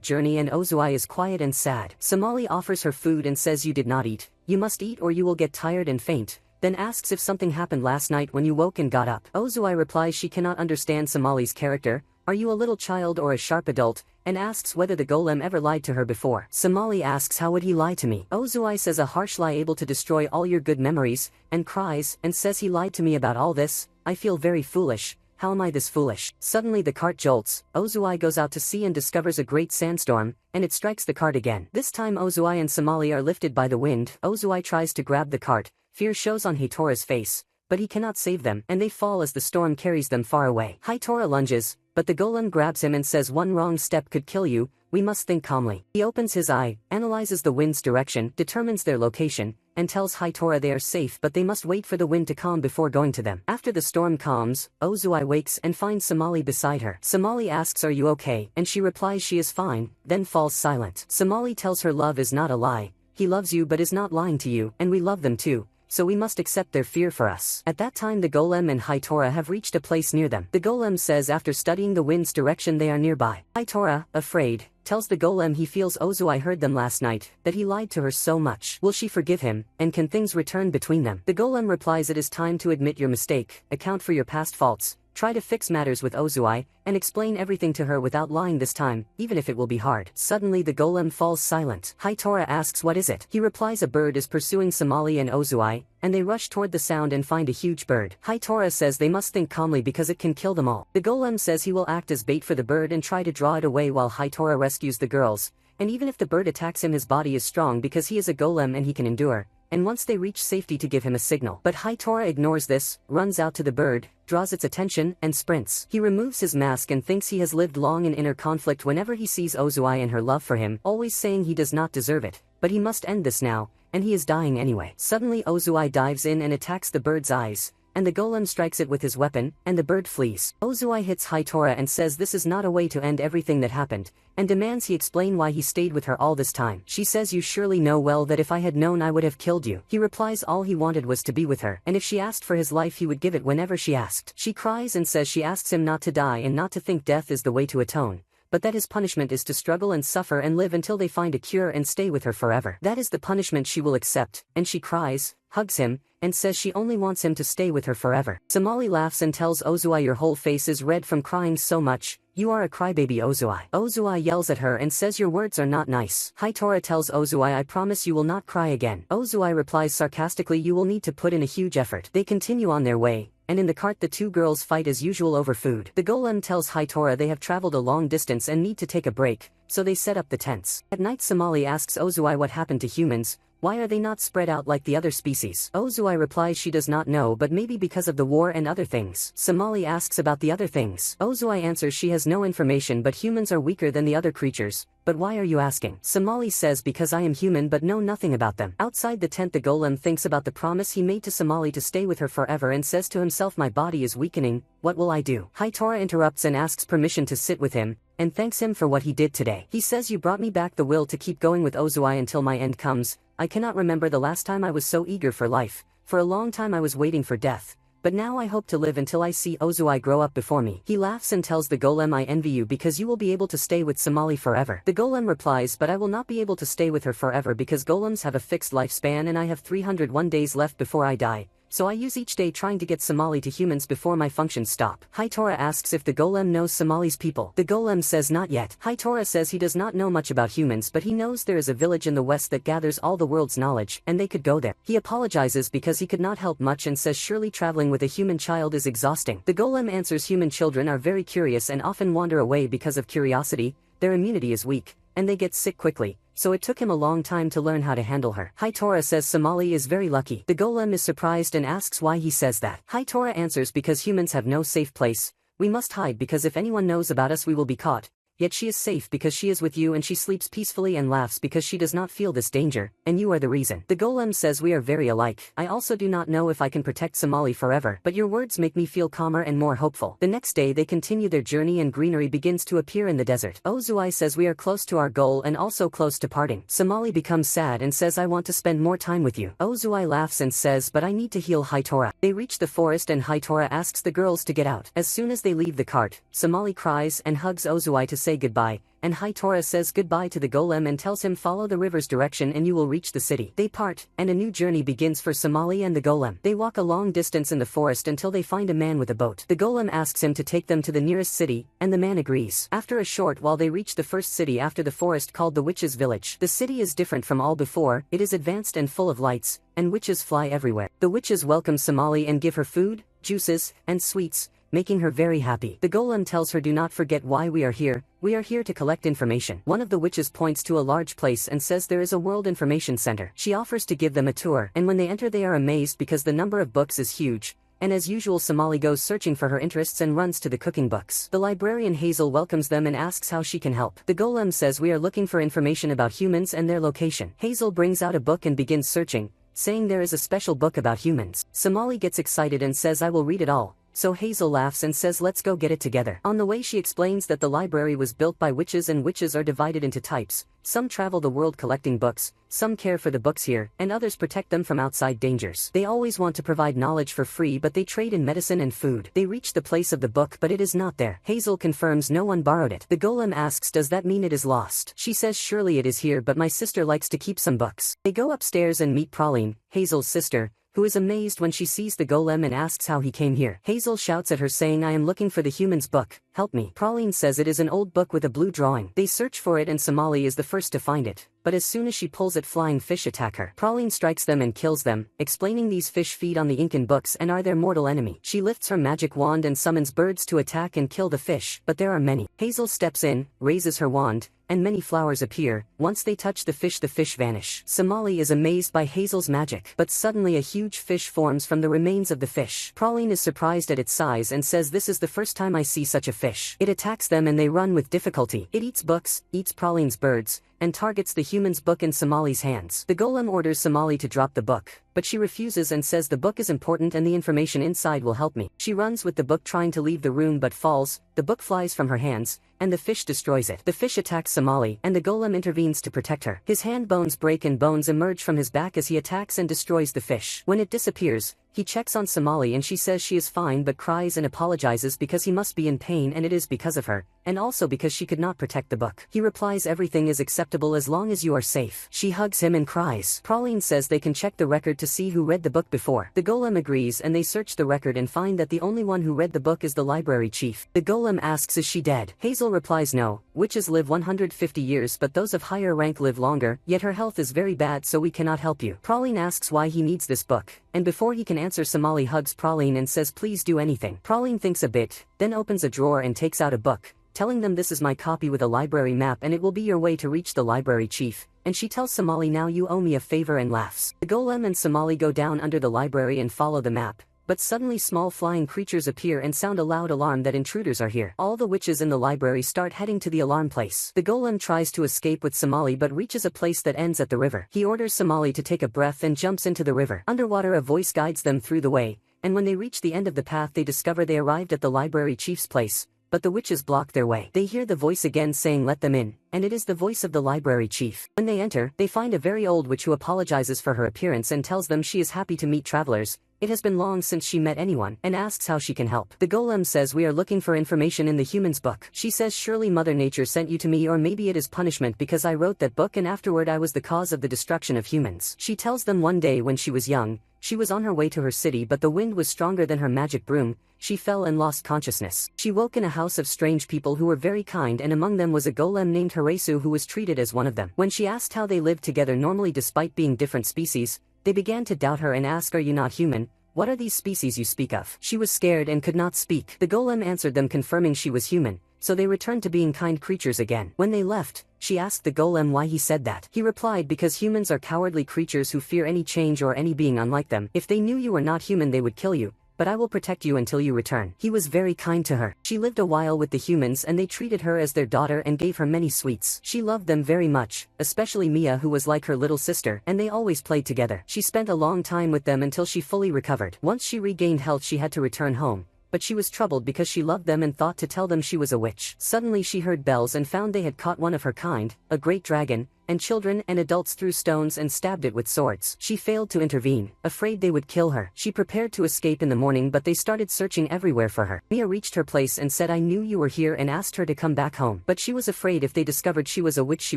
Speaker 1: journey and Ozui is quiet and sad. Somali offers her food and says, you did not eat, you must eat or you will get tired and faint, then asks if something happened last night when you woke and got up. Ozui replies she cannot understand Somali's character, are you a little child or a sharp adult, and asks whether the golem ever lied to her before. Somali asks how would he lie to me. Ozui says a harsh lie able to destroy all your good memories, and cries and says he lied to me about all this, I feel very foolish, how am I this foolish? Suddenly the cart jolts, Ozui goes out to sea and discovers a great sandstorm, and it strikes the cart again. This time Ozui and Somali are lifted by the wind. Ozui tries to grab the cart, fear shows on Hatora's face, but he cannot save them, and they fall as the storm carries them far away. Hatora lunges, but the golem grabs him and says one wrong step could kill you, we must think calmly. He opens his eye, analyzes the wind's direction, determines their location, and tells Hatora they are safe but they must wait for the wind to calm before going to them. After the storm calms, Ozui wakes and finds Somali beside her. Somali asks are you okay, and she replies she is fine, then falls silent. Somali tells her love is not a lie, he loves you but is not lying to you, and we love them too, so we must accept their fear for us. At that time the golem and Hatora have reached a place near them. The golem says after studying the wind's direction they are nearby. Hatora, afraid, tells the golem he feels Ozui heard them last night, that he lied to her so much. Will she forgive him, and can things return between them? The golem replies it is time to admit your mistake, account for your past faults, try to fix matters with Ozui, and explain everything to her without lying this time, even if it will be hard. Suddenly the golem falls silent. Hatora asks what is it? He replies a bird is pursuing Somali and Ozui, and they rush toward the sound and find a huge bird. Hatora says they must think calmly because it can kill them all. The golem says he will act as bait for the bird and try to draw it away while Hatora rescues the girls, and even if the bird attacks him his body is strong because he is a golem and he can endure, and once they reach safety to give him a signal. But Hatora ignores this, runs out to the bird, draws its attention, and sprints. He removes his mask and thinks he has lived long in inner conflict whenever he sees Ozui and her love for him, always saying he does not deserve it, but he must end this now, and he is dying anyway. Suddenly Ozui dives in and attacks the bird's eyes, and the golem strikes it with his weapon, and the bird flees. Ozui hits Hatora and says this is not a way to end everything that happened, and demands he explain why he stayed with her all this time. She says you surely know well that if I had known I would have killed you. He replies all he wanted was to be with her, and if she asked for his life he would give it whenever she asked. She cries and says she asks him not to die and not to think death is the way to atone, but that his punishment is to struggle and suffer and live until they find a cure and stay with her forever. That is the punishment she will accept, and she cries, hugs him, and says she only wants him to stay with her forever. Somali laughs and tells Ozui your whole face is red from crying so much, you are a crybaby Ozui. Ozui yells at her and says your words are not nice. Hatora tells Ozui I promise you will not cry again. Ozui replies sarcastically you will need to put in a huge effort. They continue on their way, and in the cart the two girls fight as usual over food. The golem tells Hatora they have traveled a long distance and need to take a break, so they set up the tents. At night Somali asks Ozui what happened to humans, why are they not spread out like the other species? Ozui replies she does not know but maybe because of the war and other things. Somali asks about the other things. Ozui answers she has no information but humans are weaker than the other creatures, but why are you asking? Somali says because I am human but know nothing about them. Outside the tent the golem thinks about the promise he made to Somali to stay with her forever and says to himself my body is weakening, what will I do? Hatora interrupts and asks permission to sit with him, and thanks him for what he did today. He says you brought me back the will to keep going with Ozui until my end comes. I cannot remember the last time I was so eager for life, for a long time I was waiting for death, but now I hope to live until I see Ozui grow up before me. He laughs and tells the golem I envy you because you will be able to stay with Somali forever. The golem replies but I will not be able to stay with her forever because golems have a fixed lifespan and I have 301 days left before I die, so I use each day trying to get Somali to humans before my functions stop. Hatora asks if the golem knows Somali's people. The golem says not yet. Hatora says he does not know much about humans but he knows there is a village in the west that gathers all the world's knowledge, and they could go there. He apologizes because he could not help much and says surely traveling with a human child is exhausting. The golem answers human children are very curious and often wander away because of curiosity, their immunity is weak, and they get sick quickly, so it took him a long time to learn how to handle her. Hatora says Somali is very lucky. The golem is surprised and asks why he says that. Hatora answers because humans have no safe place, we must hide because if anyone knows about us we will be caught, yet she is safe because she is with you and she sleeps peacefully and laughs because she does not feel this danger, and you are the reason. The golem says we are very alike. I also do not know if I can protect Somali forever, but your words make me feel calmer and more hopeful. The next day they continue their journey and greenery begins to appear in the desert. Ozui says we are close to our goal and also close to parting. Somali becomes sad and says I want to spend more time with you. Ozui laughs and says but I need to heal Hitora. They reach the forest and Hitora asks the girls to get out. As soon as they leave the cart, Somali cries and hugs Ozui to say goodbye, and Hitora says goodbye to the golem and tells him follow the river's direction and you will reach the city. They part, and a new journey begins for Somali and the golem. They walk a long distance in the forest until they find a man with a boat. The golem asks him to take them to the nearest city, and the man agrees. After a short while they reach the first city after the forest called the Witches' Village. The city is different from all before, it is advanced and full of lights, and witches fly everywhere. The witches welcome Somali and give her food, juices, and sweets, making her very happy. The golem tells her do not forget why we are here to collect information. One of the witches points to a large place and says there is a World Information Center. She offers to give them a tour, and when they enter they are amazed because the number of books is huge, and as usual Somali goes searching for her interests and runs to the cooking books. The librarian Hazel welcomes them and asks how she can help. The golem says we are looking for information about humans and their location. Hazel brings out a book and begins searching, saying there is a special book about humans. Somali gets excited and says I will read it all. So Hazel laughs and says let's go get it together. On the way she explains that the library was built by witches and witches are divided into types. Some travel the world collecting books, some care for the books here, and others protect them from outside dangers. They always want to provide knowledge for free but they trade in medicine and food. They reach the place of the book but it is not there. Hazel confirms no one borrowed it. The golem asks does that mean it is lost? She says surely it is here but my sister likes to keep some books. They go upstairs and meet Praline, Hazel's sister, who is amazed when she sees the golem and asks how he came here. Hazel shouts at her saying I am looking for the human's book, help me. Praline says it is an old book with a blue drawing. They search for it and Somali is the first to find it, but as soon as she pulls it flying fish attack her. Praline strikes them and kills them, explaining these fish feed on the Incan books and are their mortal enemy. She lifts her magic wand and summons birds to attack and kill the fish, but there are many. Hazel steps in, raises her wand, and many flowers appear. Once they touch the fish vanish. Somali is amazed by Hazel's magic, but suddenly a huge fish forms from the remains of the fish. Praline is surprised at its size and says this is the first time I see such a fish. It attacks them and they run with difficulty. It eats books, eats Praline's birds, and targets the human's book in Somali's hands. The golem orders Somali to drop the book, but she refuses and says the book is important and the information inside will help me. She runs with the book trying to leave the room but falls, the book flies from her hands, and the fish destroys it. The fish attacks Somali and the golem intervenes to protect her. His hand bones break and bones emerge from his back as he attacks and destroys the fish. When it disappears, he checks on Somali and she says she is fine but cries and apologizes because he must be in pain and it is because of her, and also because she could not protect the book. He replies everything is acceptable as long as you are safe. She hugs him and cries. Praline says they can check the record to see who read the book before. The golem agrees and they search the record and find that the only one who read the book is the library chief. The golem asks is she dead? Hazel replies no, witches live 150 years but those of higher rank live longer, yet her health is very bad so we cannot help you. Praline asks why he needs this book, and before he can answer Somali hugs Praline and says please do anything. Praline thinks a bit, then opens a drawer and takes out a book, telling them this is my copy with a library map and it will be your way to reach the library chief, and she tells Somali now you owe me a favor and laughs. The golem and Somali go down under the library and follow the map, but suddenly small flying creatures appear and sound a loud alarm that intruders are here. All the witches in the library start heading to the alarm place. The golem tries to escape with Somali but reaches a place that ends at the river. He orders Somali to take a breath and jumps into the river. Underwater a voice guides them through the way, and when they reach the end of the path they discover they arrived at the library chief's place, but the witches block their way. They hear the voice again saying let them in, and it is the voice of the library chief. When they enter, they find a very old witch who apologizes for her appearance and tells them she is happy to meet travelers, it has been long since she met anyone, and asks how she can help. The golem says we are looking for information in the human's book. She says surely Mother Nature sent you to me or maybe it is punishment because I wrote that book and afterward I was the cause of the destruction of humans. She tells them one day when she was young, she was on her way to her city but the wind was stronger than her magic broom, she fell and lost consciousness. She woke in a house of strange people who were very kind and among them was a golem named Haresu who was treated as one of them. When she asked how they lived together normally despite being different species, they began to doubt her and ask are you not human? What are these species you speak of? She was scared and could not speak. The golem answered them confirming she was human, so they returned to being kind creatures again. When they left, she asked the golem why he said that. He replied because humans are cowardly creatures who fear any change or any being unlike them. If they knew you were not human they would kill you, but I will protect you until you return. He was very kind to her. She lived a while with the humans and they treated her as their daughter and gave her many sweets. She loved them very much, especially Mia who was like her little sister, and they always played together. She spent a long time with them until she fully recovered. Once she regained health she had to return home, but she was troubled because she loved them and thought to tell them she was a witch. Suddenly she heard bells and found they had caught one of her kind, a great dragon, and children and adults threw stones and stabbed it with swords. She failed to intervene, afraid they would kill her. She prepared to escape in the morning but they started searching everywhere for her. Mia reached her place and said I knew you were here and asked her to come back home. But she was afraid if they discovered she was a witch she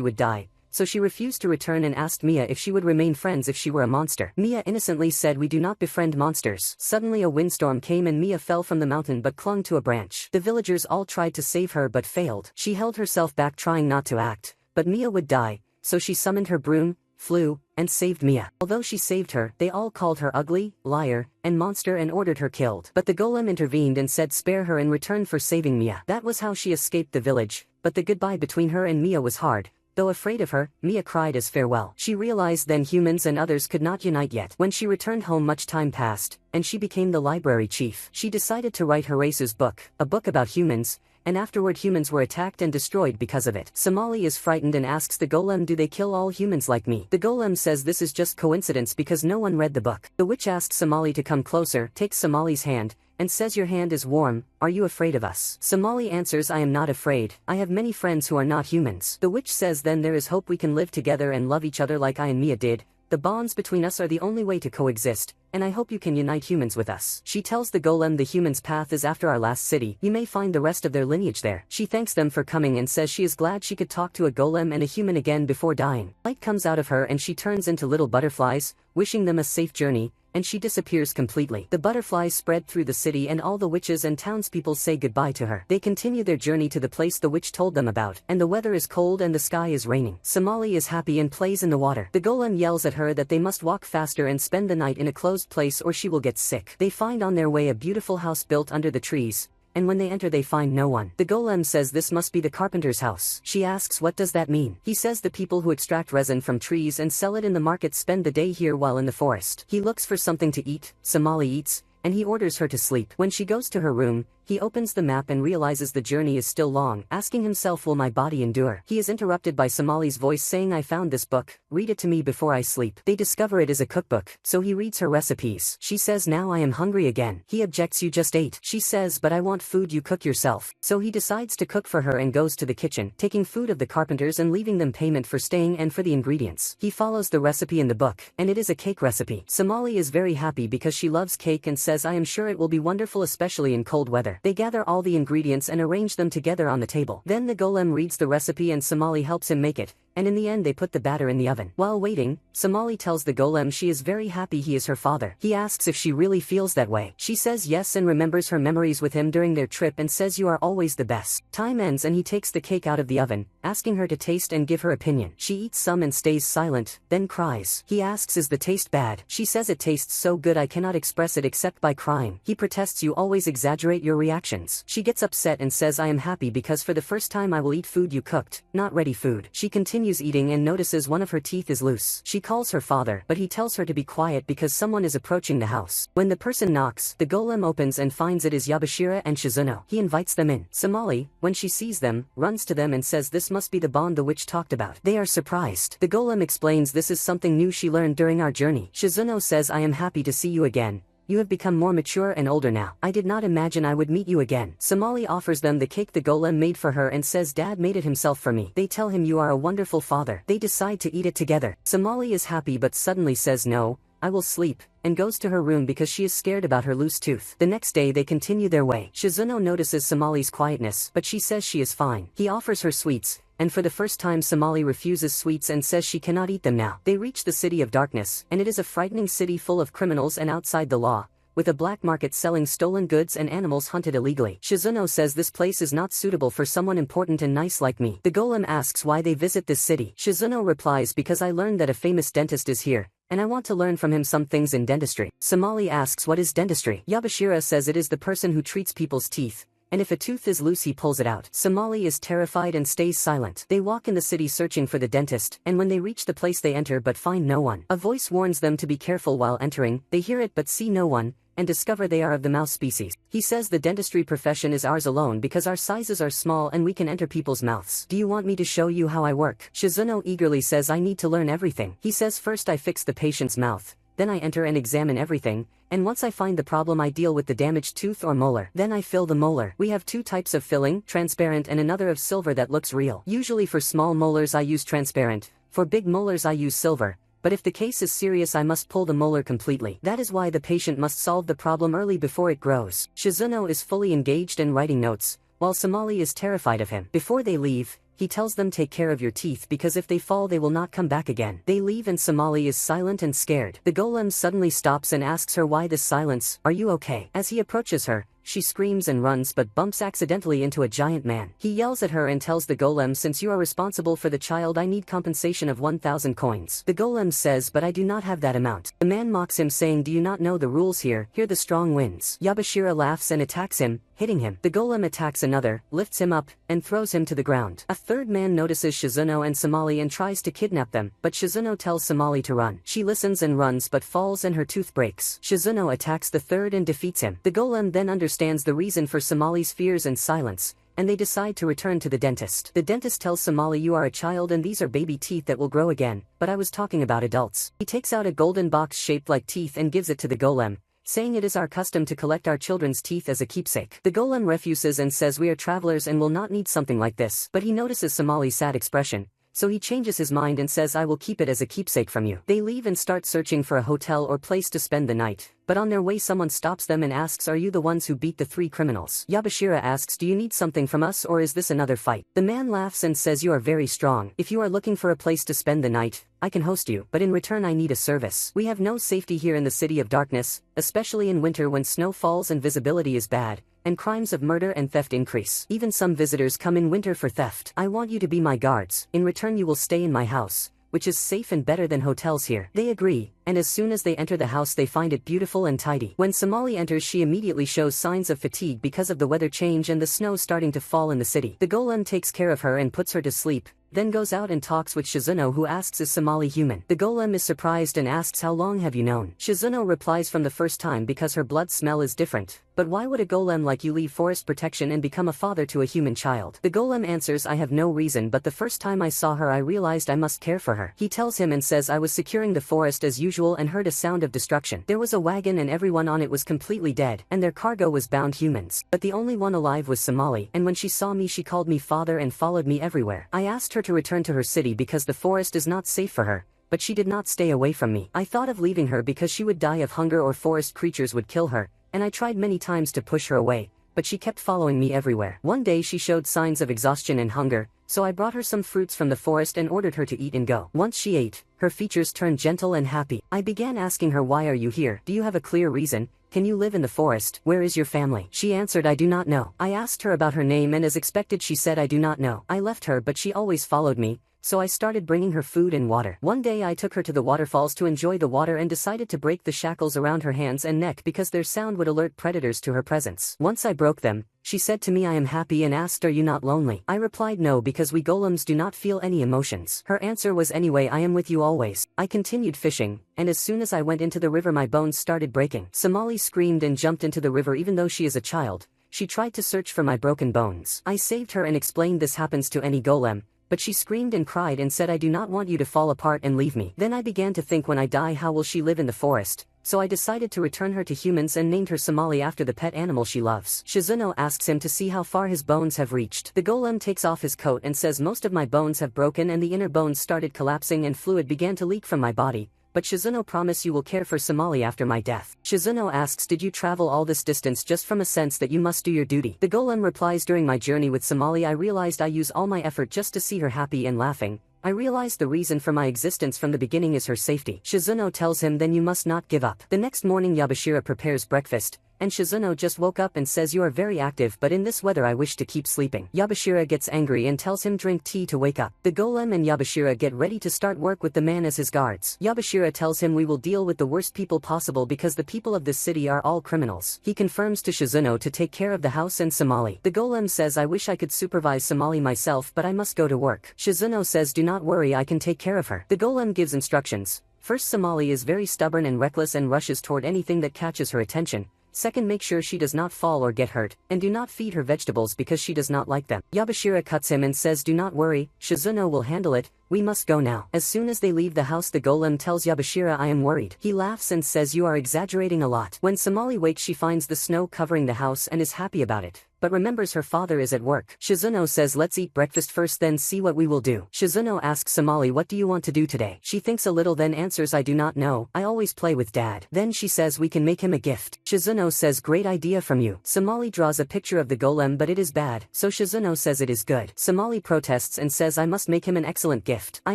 Speaker 1: would die, so she refused to return and asked Mia if she would remain friends if she were a monster. Mia innocently said we do not befriend monsters. Suddenly a windstorm came and Mia fell from the mountain but clung to a branch. The villagers all tried to save her but failed. She held herself back trying not to act, but Mia would die, so she summoned her broom, flew, and saved Mia. Although she saved her, they all called her ugly, liar, and monster and ordered her killed. But the golem intervened and said spare her in return for saving Mia. That was how she escaped the village, but the goodbye between her and Mia was hard. Though afraid of her, Mia cried as farewell. She realized then humans and others could not unite yet. When she returned home much time passed, and she became the library chief. She decided to write Horace's book, a book about humans, and afterward humans were attacked and destroyed because of it. Somali is frightened and asks the golem do they kill all humans like me? The golem says this is just coincidence because no one read the book. The witch asks Somali to come closer, takes Somali's hand, and says your hand is warm, are you afraid of us? Somali answers I am not afraid, I have many friends who are not humans. The witch says then there is hope we can live together and love each other like I and Mia did. The bonds between us are the only way to coexist, and I hope you can unite humans with us. She tells the golem the humans' path is after our last city. You may find the rest of their lineage there. She thanks them for coming and says she is glad she could talk to a golem and a human again before dying. Light comes out of her and she turns into little butterflies, wishing them a safe journey, and she disappears completely. The butterflies spread through the city and all the witches and townspeople say goodbye to her. They continue their journey to the place the witch told them about, and the weather is cold and the sky is raining. Somali is happy and plays in the water. The golem yells at her that they must walk faster and spend the night in a closed place or she will get sick. They find on their way a beautiful house built under the trees, and when they enter they find no one. The golem says this must be the carpenter's house. She asks what does that mean? He says the people who extract resin from trees and sell it in the market spend the day here while in the forest. He looks for something to eat, Somali eats, and he orders her to sleep. When she goes to her room, he opens the map and realizes the journey is still long, asking himself will my body endure? He is interrupted by Somali's voice saying I found this book, read it to me before I sleep. They discover it is a cookbook, so he reads her recipes. She says now I am hungry again. He objects you just ate. She says but I want food you cook yourself. So he decides to cook for her and goes to the kitchen, taking food of the carpenters and leaving them payment for staying and for the ingredients. He follows the recipe in the book, and it is a cake recipe. Somali is very happy because she loves cake and says I am sure it will be wonderful especially in cold weather. They gather all the ingredients and arrange them together on the table. Then the golem reads the recipe and Somali helps him make it, and in the end they put the batter in the oven. While waiting, Somali tells the golem she is very happy he is her father. He asks if she really feels that way. She says yes and remembers her memories with him during their trip and says you are always the best. Time ends and he takes the cake out of the oven, asking her to taste and give her opinion. She eats some and stays silent, then cries. He asks is the taste bad? She says it tastes so good I cannot express it except by crying. He protests you always exaggerate your reactions. She gets upset and says I am happy because for the first time I will eat food you cooked, not ready food. She continues eating and notices one of her teeth is loose. She calls her father, but he tells her to be quiet because someone is approaching the house. When the person knocks, the golem opens and finds it is Yabashira and Shizuno. He invites them in. Somali, when she sees them, runs to them and says this must be the bond the witch talked about. They are surprised. The golem explains this is something new she learned during our journey. Shizuno says I am happy to see you again. You have become more mature and older now. I did not imagine I would meet you again. Somali offers them the cake the golem made for her and says Dad made it himself for me. They tell him you are a wonderful father. They decide to eat it together. Somali is happy but suddenly says no, I will sleep, and goes to her room because she is scared about her loose tooth. The next day they continue their way. Shizuno notices Somali's quietness, but she says she is fine. He offers her sweets, and for the first time Somali refuses sweets and says she cannot eat them now. They reach the city of darkness, and it is a frightening city full of criminals and outside the law, with a black market selling stolen goods and animals hunted illegally. Shizuno says this place is not suitable for someone important and nice like me. The golem asks why they visit this city. Shizuno replies because I learned that a famous dentist is here, and I want to learn from him some things in dentistry. Somali asks what is dentistry? Yabashira says it is the person who treats people's teeth, and if a tooth is loose he pulls it out. Somali is terrified and stays silent. They walk in the city searching for the dentist, and when they reach the place they enter but find no one. A voice warns them to be careful while entering. They hear it but see no one, and discover they are of the mouse species. He says the dentistry profession is ours alone because our sizes are small and we can enter people's mouths. Do you want me to show you how I work? Shizuno eagerly says I need to learn everything. He says first I fix the patient's mouth, then I enter and examine everything, and once I find the problem I deal with the damaged tooth or molar. Then I fill the molar. We have two types of filling, transparent and another of silver that looks real. Usually for small molars I use transparent, for big molars I use silver, but if the case is serious I must pull the molar completely. That is why the patient must solve the problem early before it grows. Shizuno is fully engaged and writing notes, while Somali is terrified of him. Before they leave, he tells them take care of your teeth because if they fall they will not come back again. They leave and Somali is silent and scared. The golem suddenly stops and asks her why this silence, are you okay? As he approaches her, she screams and runs but bumps accidentally into a giant man. He yells at her and tells the golem since you are responsible for the child I need compensation of 1,000 coins. The golem says but I do not have that amount. The man mocks him saying do you not know the rules here? Here the strong wins. Yabashira laughs and attacks him, hitting him. The golem attacks another, lifts him up, and throws him to the ground. A third man notices Shizuno and Somali and tries to kidnap them, but Shizuno tells Somali to run. She listens and runs but falls and her tooth breaks. Shizuno attacks the third and defeats him. The golem then understands the reason for Somali's fears and silence, and they decide to return to the dentist. The dentist tells Somali you are a child and these are baby teeth that will grow again, but I was talking about adults. He takes out a golden box shaped like teeth and gives it to the golem, saying it is our custom to collect our children's teeth as a keepsake. The golem refuses and says we are travelers and will not need something like this, but he notices Somali's sad expression, so he changes his mind and says I will keep it as a keepsake from you. They leave and start searching for a hotel or place to spend the night, but on their way someone stops them and asks are you the ones who beat the 3 criminals? Yabashira asks do you need something from us or is this another fight? The man laughs and says you are very strong. If you are looking for a place to spend the night, I can host you, but in return I need a service. We have no safety here in the City of Darkness, especially in winter when snow falls and visibility is bad, and crimes of murder and theft increase. Even some visitors come in winter for theft. I want you to be my guards. In return you will stay in my house, which is safe and better than hotels here. They agree, and as soon as they enter the house they find it beautiful and tidy. When Somali enters she immediately shows signs of fatigue because of the weather change and the snow starting to fall in the city. The golem takes care of her and puts her to sleep, then goes out and talks with Shizuno who asks is Somali human? The golem is surprised and asks how long have you known? Shizuno replies from the first time because her blood smell is different. But why would a golem like you leave forest protection and become a father to a human child? The golem answers I have no reason but the first time I saw her I realized I must care for her. He tells him and says I was securing the forest as usual and heard a sound of destruction. There was a wagon and everyone on it was completely dead, and their cargo was bound humans. But the only one alive was Somali, and when she saw me she called me father and followed me everywhere. I asked her to return to her city because the forest is not safe for her, but she did not stay away from me. I thought of leaving her because she would die of hunger or forest creatures would kill her, and I tried many times to push her away, but she kept following me everywhere. One day she showed signs of exhaustion and hunger, so I brought her some fruits from the forest and ordered her to eat and go. Once she ate, her features turned gentle and happy. I began asking her why are you here? Do you have a clear reason? Can you live in the forest? Where is your family? She answered I do not know. I asked her about her name and as expected she said I do not know. I left her but she always followed me, so I started bringing her food and water. One day I took her to the waterfalls to enjoy the water and decided to break the shackles around her hands and neck because their sound would alert predators to her presence. Once I broke them, she said to me I am happy and asked are you not lonely? I replied no because we golems do not feel any emotions. Her answer was anyway I am with you always. I continued fishing, and as soon as I went into the river my bones started breaking. Somali screamed and jumped into the river even though she is a child. She tried to search for my broken bones. I saved her and explained this happens to any golem, but she screamed and cried and said I do not want you to fall apart and leave me. Then I began to think when I die how will she live in the forest, so I decided to return her to humans and named her Somali after the pet animal she loves. Shizuno asks him to see how far his bones have reached. The golem takes off his coat and says most of my bones have broken and the inner bones started collapsing and fluid began to leak from my body. But Shizuno promise you will care for Somali after my death. Shizuno asks did you travel all this distance just from a sense that you must do your duty? The golem replies during my journey with Somali I realized I use all my effort just to see her happy and laughing. I realized the reason for my existence from the beginning is her safety. Shizuno tells him then you must not give up. The next morning Yabashira prepares breakfast, and Shizuno just woke up and says you are very active but in this weather I wish to keep sleeping. Yabashira gets angry and tells him drink tea to wake up. The golem and Yabashira get ready to start work with the man as his guards. Yabashira tells him we will deal with the worst people possible because the people of this city are all criminals. He confirms to Shizuno to take care of the house and Somali. The golem says I wish I could supervise Somali myself but I must go to work. Shizuno says do not worry I can take care of her. The golem gives instructions, First, Somali is very stubborn and reckless and rushes toward anything that catches her attention. Second, make sure she does not fall or get hurt, and do not feed her vegetables because she does not like them. Yabashira cuts him and says, do not worry, Shizuno will handle it, we must go now. As soon as they leave the house, the golem tells Yabashira, I am worried. He laughs and says, you are exaggerating a lot. When Somali wakes, she finds the snow covering the house and is happy about it, but remembers her father is at work. Shizuno says, let's eat breakfast first, then see what we will do. Shizuno asks Somali, what do you want to do today? She thinks a little, then answers, I do not know, I always play with dad. Then she says, we can make him a gift. Shizuno says, great idea from you. Somali draws a picture of the golem, but it is bad, so Shizuno says it is good. Somali protests and says, I must make him an excellent gift. I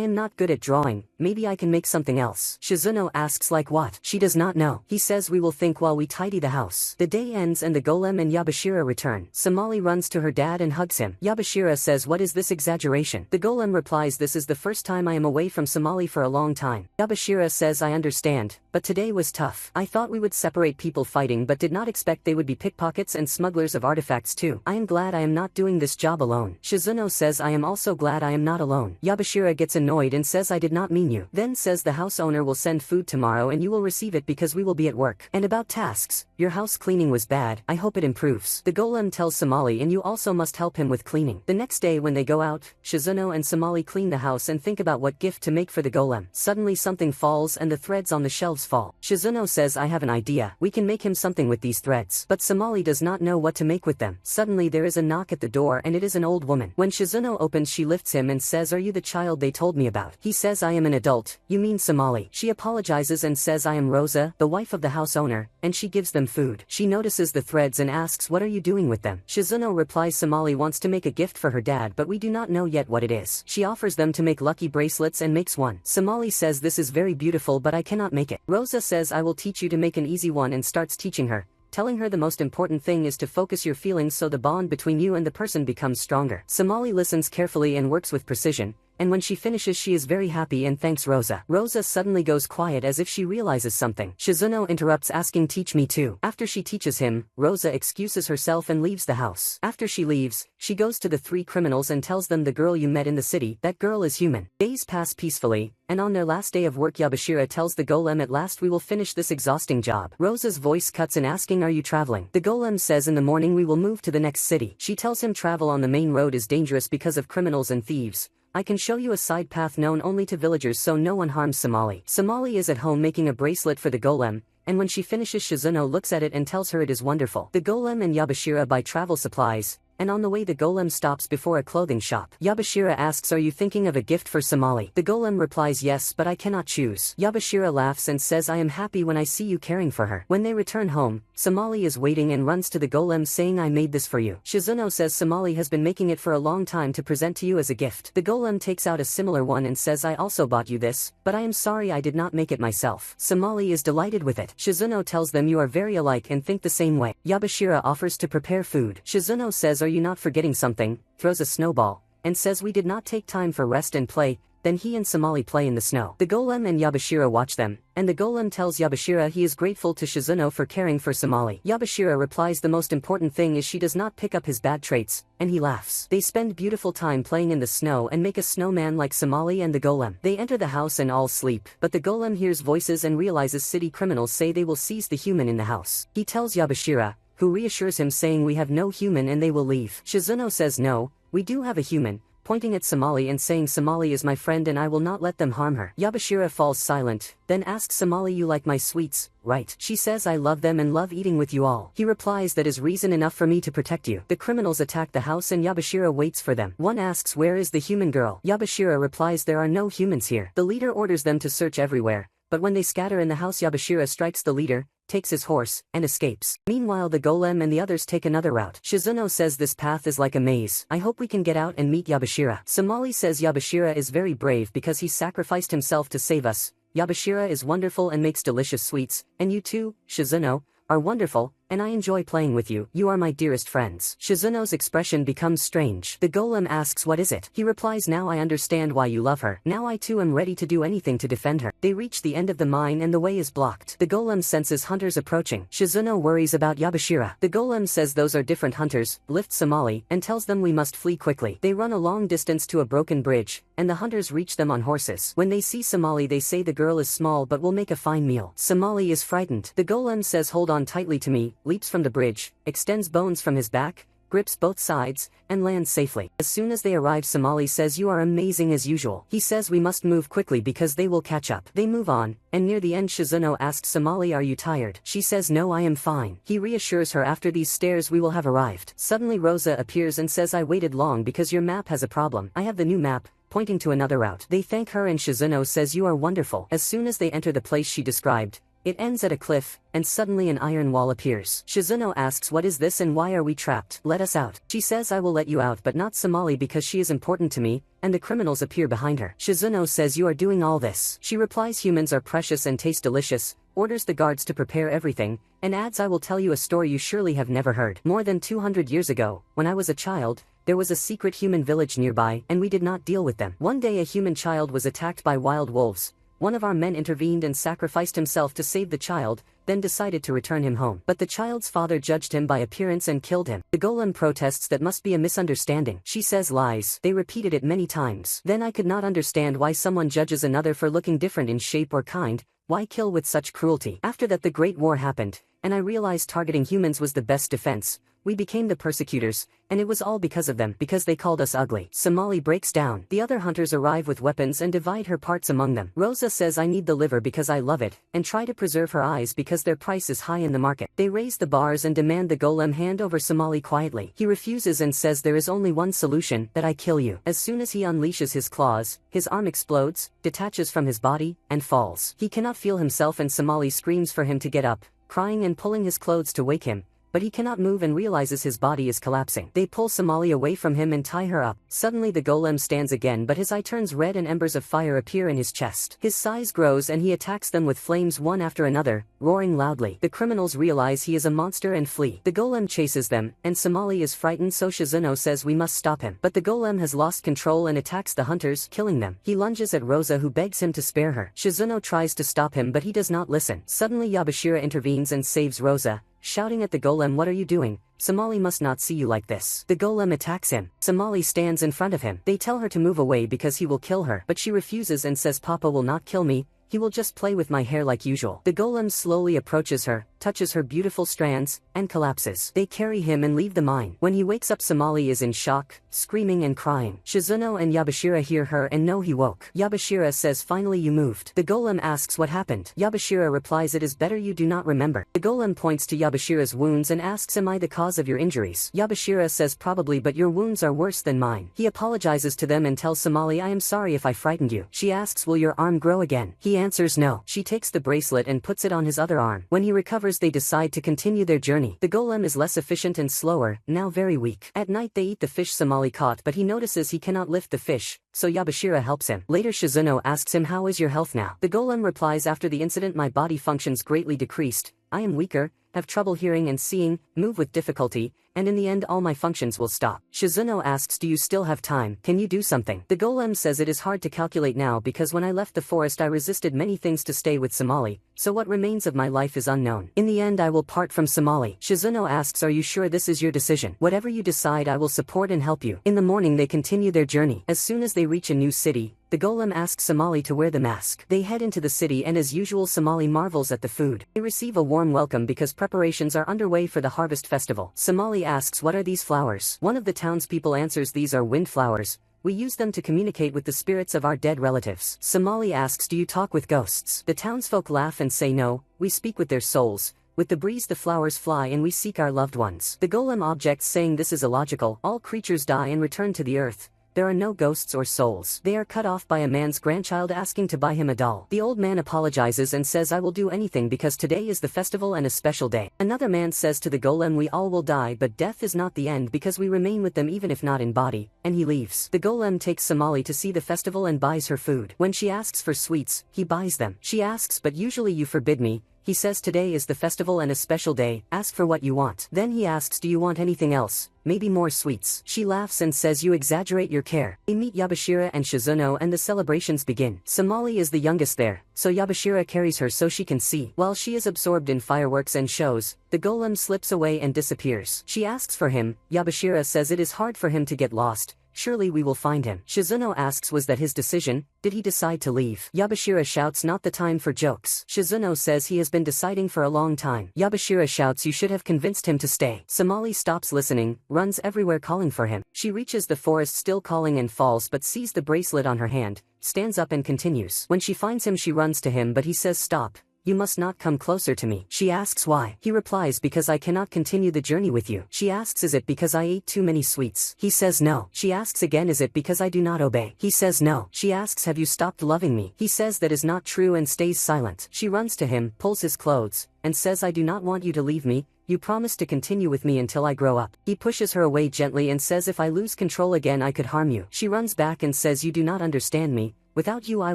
Speaker 1: am not good at drawing, maybe I can make something else. Shizuno asks, like what? She does not know. He says, we will think while we tidy the house. The day ends and the golem and Yabashira return. Somali runs to her dad and hugs him. Yabashira says, what is this exaggeration? The golem replies, this is the first time I am away from Somali for a long time. Yabashira says, I understand, but today was tough. I thought we would separate people fighting but did not expect they would be pickpockets and smugglers of artifacts too. I am glad I am not doing this job alone. Shizuno says, I am also glad I am not alone. Yabashira gets annoyed and says, I did not mean you. Then says, the house owner will send food tomorrow and you will receive it because we will be at work. And about tasks, your house cleaning was bad, I hope it improves. The golem tells Somali, and you also must help him with cleaning. The next day when they go out, Shizuno and Somali clean the house and think about what gift to make for the golem. Suddenly something falls and the threads on the shelves fall. Shizuno says, I have an idea, we can make him something with these threads. But Somali does not know what to make with them. Suddenly there is a knock at the door and it is an old woman. When Shizuno opens, she lifts him and says, are you the child they told me about? He says, I am an adult. You mean Somali? She apologizes and says, I am Rosa, the wife of the house owner, and she gives them food. She notices the threads and asks, what are you doing with them? Shizuno replies, Somali wants to make a gift for her dad, but we do not know yet what it is. She offers them to make lucky bracelets and makes one. Somali says, this is very beautiful, but I cannot make it. Rosa says, I will teach you to make an easy one, and starts teaching her, telling her the most important thing is to focus your feelings so the bond between you and the person becomes stronger. Somali listens carefully and works with precision, and when she finishes she is very happy and thanks Rosa. Rosa suddenly goes quiet as if she realizes something. Shizuno interrupts, asking, teach me too. After she teaches him, Rosa excuses herself and leaves the house. After she leaves, she goes to the three criminals and tells them, the girl you met in the city, that girl is human. Days pass peacefully, and on their last day of work Yabashira tells the golem, at last we will finish this exhausting job. Rosa's voice cuts in, asking, are you traveling? The golem says, in the morning we will move to the next city. She tells him travel on the main road is dangerous because of criminals and thieves. I can show you a side path known only to villagers so no one harms Somali. Somali is at home making a bracelet for the golem, and when she finishes Shizuno looks at it and tells her it is wonderful. The golem and Yabashira buy travel supplies, and on the way the golem stops before a clothing shop. Yabashira asks, are you thinking of a gift for Somali? The golem replies, yes, but I cannot choose. Yabashira laughs and says, I am happy when I see you caring for her. When they return home, Somali is waiting and runs to the golem saying, I made this for you. Shizuno says Somali has been making it for a long time to present to you as a gift. The golem takes out a similar one and says, I also bought you this, but I am sorry I did not make it myself. Somali is delighted with it. Shizuno tells them, you are very alike and think the same way. Yabashira offers to prepare food. Shizuno says, are you not forgetting something? Throws a snowball, and says, we did not take time for rest and play. Then he and Somali play in the snow. The golem and Yabashira watch them, and the golem tells Yabashira he is grateful to Shizuno for caring for Somali. Yabashira replies, the most important thing is she does not pick up his bad traits, and he laughs. They spend beautiful time playing in the snow and make a snowman like Somali and the golem. They enter the house and all sleep, but the golem hears voices and realizes city criminals say they will seize the human in the house. He tells Yabashira, who reassures him saying, we have no human and they will leave. Shizuno says, no, we do have a human, pointing at Somali and saying, Somali is my friend and I will not let them harm her. Yabashira falls silent, then asks Somali, you like my sweets, right? She says, I love them and love eating with you all. He replies, that is reason enough for me to protect you. The criminals attack the house and Yabashira waits for them. One asks, where is the human girl? Yabashira replies, there are no humans here. The leader orders them to search everywhere, but when they scatter in the house Yabashira strikes the leader, takes his horse, and escapes. Meanwhile the golem and the others take another route. Shizuno says this path is like a maze. I hope we can get out and meet Yabashira. Somali says Yabashira is very brave because he sacrificed himself to save us. Yabashira is wonderful and makes delicious sweets, and you too, Shizuno, are wonderful, and I enjoy playing with you. You are my dearest friends. Shizuno's expression becomes strange. The golem asks what is it? He replies, now I understand why you love her. Now I too am ready to do anything to defend her. They reach the end of the mine and the way is blocked. The golem senses hunters approaching. Shizuno worries about Yabashira. The golem says those are different hunters, lifts Somali, and tells them we must flee quickly. They run a long distance to a broken bridge, and the hunters reach them on horses. When they see Somali they say the girl is small but will make a fine meal. Somali is frightened. The golem says hold on tightly to me, leaps from the bridge, extends bones from his back, grips both sides, and lands safely. As soon as they arrive Somali says you are amazing as usual. He says we must move quickly because they will catch up. They move on, and near the end Shizuno asks Somali are you tired? She says no I am fine. He reassures her after these stairs we will have arrived. Suddenly Rosa appears and says I waited long because your map has a problem. I have the new map, pointing to another route. They thank her and Shizuno says you are wonderful. As soon as they enter the place she described, it ends at a cliff, and suddenly an iron wall appears. Shizuno asks what is this and why are we trapped? Let us out. She says I will let you out but not Somali because she is important to me, and the criminals appear behind her. Shizuno says you are doing all this. She replies humans are precious and taste delicious, orders the guards to prepare everything, and adds I will tell you a story you surely have never heard. More than 200 years ago, when I was a child, there was a secret human village nearby and we did not deal with them. One day a human child was attacked by wild wolves. One of our men intervened and sacrificed himself to save the child, then decided to return him home. But the child's father judged him by appearance and killed him. The golem protests that must be a misunderstanding. She says lies. They repeated it many times. Then I could not understand why someone judges another for looking different in shape or kind. Why kill with such cruelty? After that the Great War happened, and I realized targeting humans was the best defense. We became the persecutors, and it was all because of them, because they called us ugly. Somali breaks down. The other hunters arrive with weapons and divide her parts among them. Rosa says I need the liver because I love it, and try to preserve her eyes because their price is high in the market. They raise the bars and demand the golem hand over Somali quietly. He refuses and says there is only one solution, that I kill you. As soon as he unleashes his claws, his arm explodes, detaches from his body, and falls. He cannot feel himself and Somali screams for him to get up, crying and pulling his clothes to wake him. But he cannot move and realizes his body is collapsing. They pull Somali away from him and tie her up. Suddenly the golem stands again but his eye turns red and embers of fire appear in his chest. His size grows and he attacks them with flames one after another, roaring loudly. The criminals realize he is a monster and flee. The golem chases them, and Somali is frightened so Shizuno says we must stop him. But the golem has lost control and attacks the hunters, killing them. He lunges at Rosa who begs him to spare her. Shizuno tries to stop him but he does not listen. Suddenly Yabashira intervenes and saves Rosa, shouting at the golem what are you doing? Somali must not see you like this. The golem attacks him. Somali stands in front of him. They tell her to move away because he will kill her. But she refuses and says Papa will not kill me, he will just play with my hair like usual. The golem slowly approaches her, touches her beautiful strands, and collapses. They carry him and leave the mine. When he wakes up Somali is in shock, screaming and crying. Shizuno and Yabashira hear her and know he woke. Yabashira says finally you moved. The golem asks what happened. Yabashira replies it is better you do not remember. The golem points to Yabashira's wounds and asks am I the cause of your injuries? Yabashira says probably but your wounds are worse than mine. He apologizes to them and tells Somali I am sorry if I frightened you. She asks will your arm grow again? He answers no. She takes the bracelet and puts it on his other arm. When he recovers they decide to continue their journey. The golem is less efficient and slower, now very weak. At night they eat the fish Somali caught but he notices he cannot lift the fish, so Yabashira helps him. Later Shizuno asks him how is your health now? The golem replies after the incident my body functions greatly decreased, I am weaker, have trouble hearing and seeing, move with difficulty, and in the end all my functions will stop. Shizuno asks do you still have time, can you do something? The golem says it is hard to calculate now because when I left the forest I resisted many things to stay with Somali, so what remains of my life is unknown. In the end I will part from Somali. Shizuno asks are you sure this is your decision? Whatever you decide I will support and help you. In the morning they continue their journey. As soon as they reach a new city, the golem asks Somali to wear the mask. They head into the city and as usual Somali marvels at the food. They receive a warm welcome because preparations are underway for the harvest festival. Somali asks what are these flowers? One of the townspeople answers these are wind flowers. We use them to communicate with the spirits of our dead relatives. Somali asks do you talk with ghosts? The townsfolk laugh and say no, we speak with their souls. With the breeze the flowers fly and we seek our loved ones. The golem objects saying this is illogical. All creatures die and return to the earth. There are no ghosts or souls. They are cut off by a man's grandchild asking to buy him a doll. The old man apologizes and says I will do anything because today is the festival and a special day. Another man says to the golem we all will die but death is not the end because we remain with them even if not in body, and he leaves. The golem takes Somali to see the festival and buys her food. When she asks for sweets, he buys them. She asks but usually you forbid me, He says today is the festival and a special day, ask for what you want. Then he asks, do you want anything else? Maybe more sweets. She laughs and says, you exaggerate your care. They meet Yabashira and Shizuno and the celebrations begin. Somali is the youngest there, so Yabashira carries her so she can see. While she is absorbed in fireworks and shows, the golem slips away and disappears. She asks for him. Yabashira says it is hard for him to get lost. Surely we will find him. Shizuno asks, was that his decision? Did he decide to leave? Yabashira shouts, not the time for jokes. Shizuno says he has been deciding for a long time. Yabashira shouts, you should have convinced him to stay. Somali stops listening, runs everywhere calling for him. She reaches the forest still calling and falls but sees the bracelet on her hand, stands up and continues. When she finds him she runs to him but he says stop. You must not come closer to me. She asks why. He replies because I cannot continue the journey with you. She asks is it because I ate too many sweets? He says no. She asks again is it because I do not obey? He says no. She asks have you stopped loving me? He says that is not true and stays silent. She runs to him, pulls his clothes, and says I do not want you to leave me. You promised to continue with me until I grow up. He pushes her away gently and says if I lose control again I could harm you. She runs back and says you do not understand me. Without you I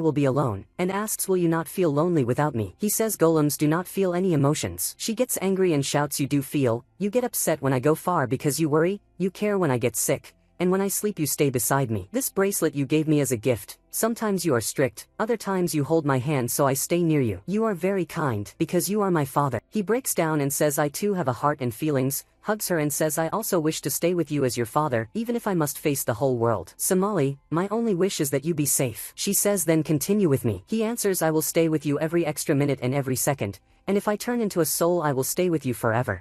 Speaker 1: will be alone, and asks will you not feel lonely without me? He says golems do not feel any emotions. She gets angry and shouts you do feel, you get upset when I go far because you worry, you care when I get sick, and when I sleep you stay beside me. This bracelet you gave me as a gift. Sometimes you are strict, other times you hold my hand so I stay near you. You are very kind, because you are my father. He breaks down and says I too have a heart and feelings, hugs her and says I also wish to stay with you as your father, even if I must face the whole world. Somali, my only wish is that you be safe. She says then continue with me. He answers I will stay with you every extra minute and every second, and if I turn into a soul I will stay with you forever.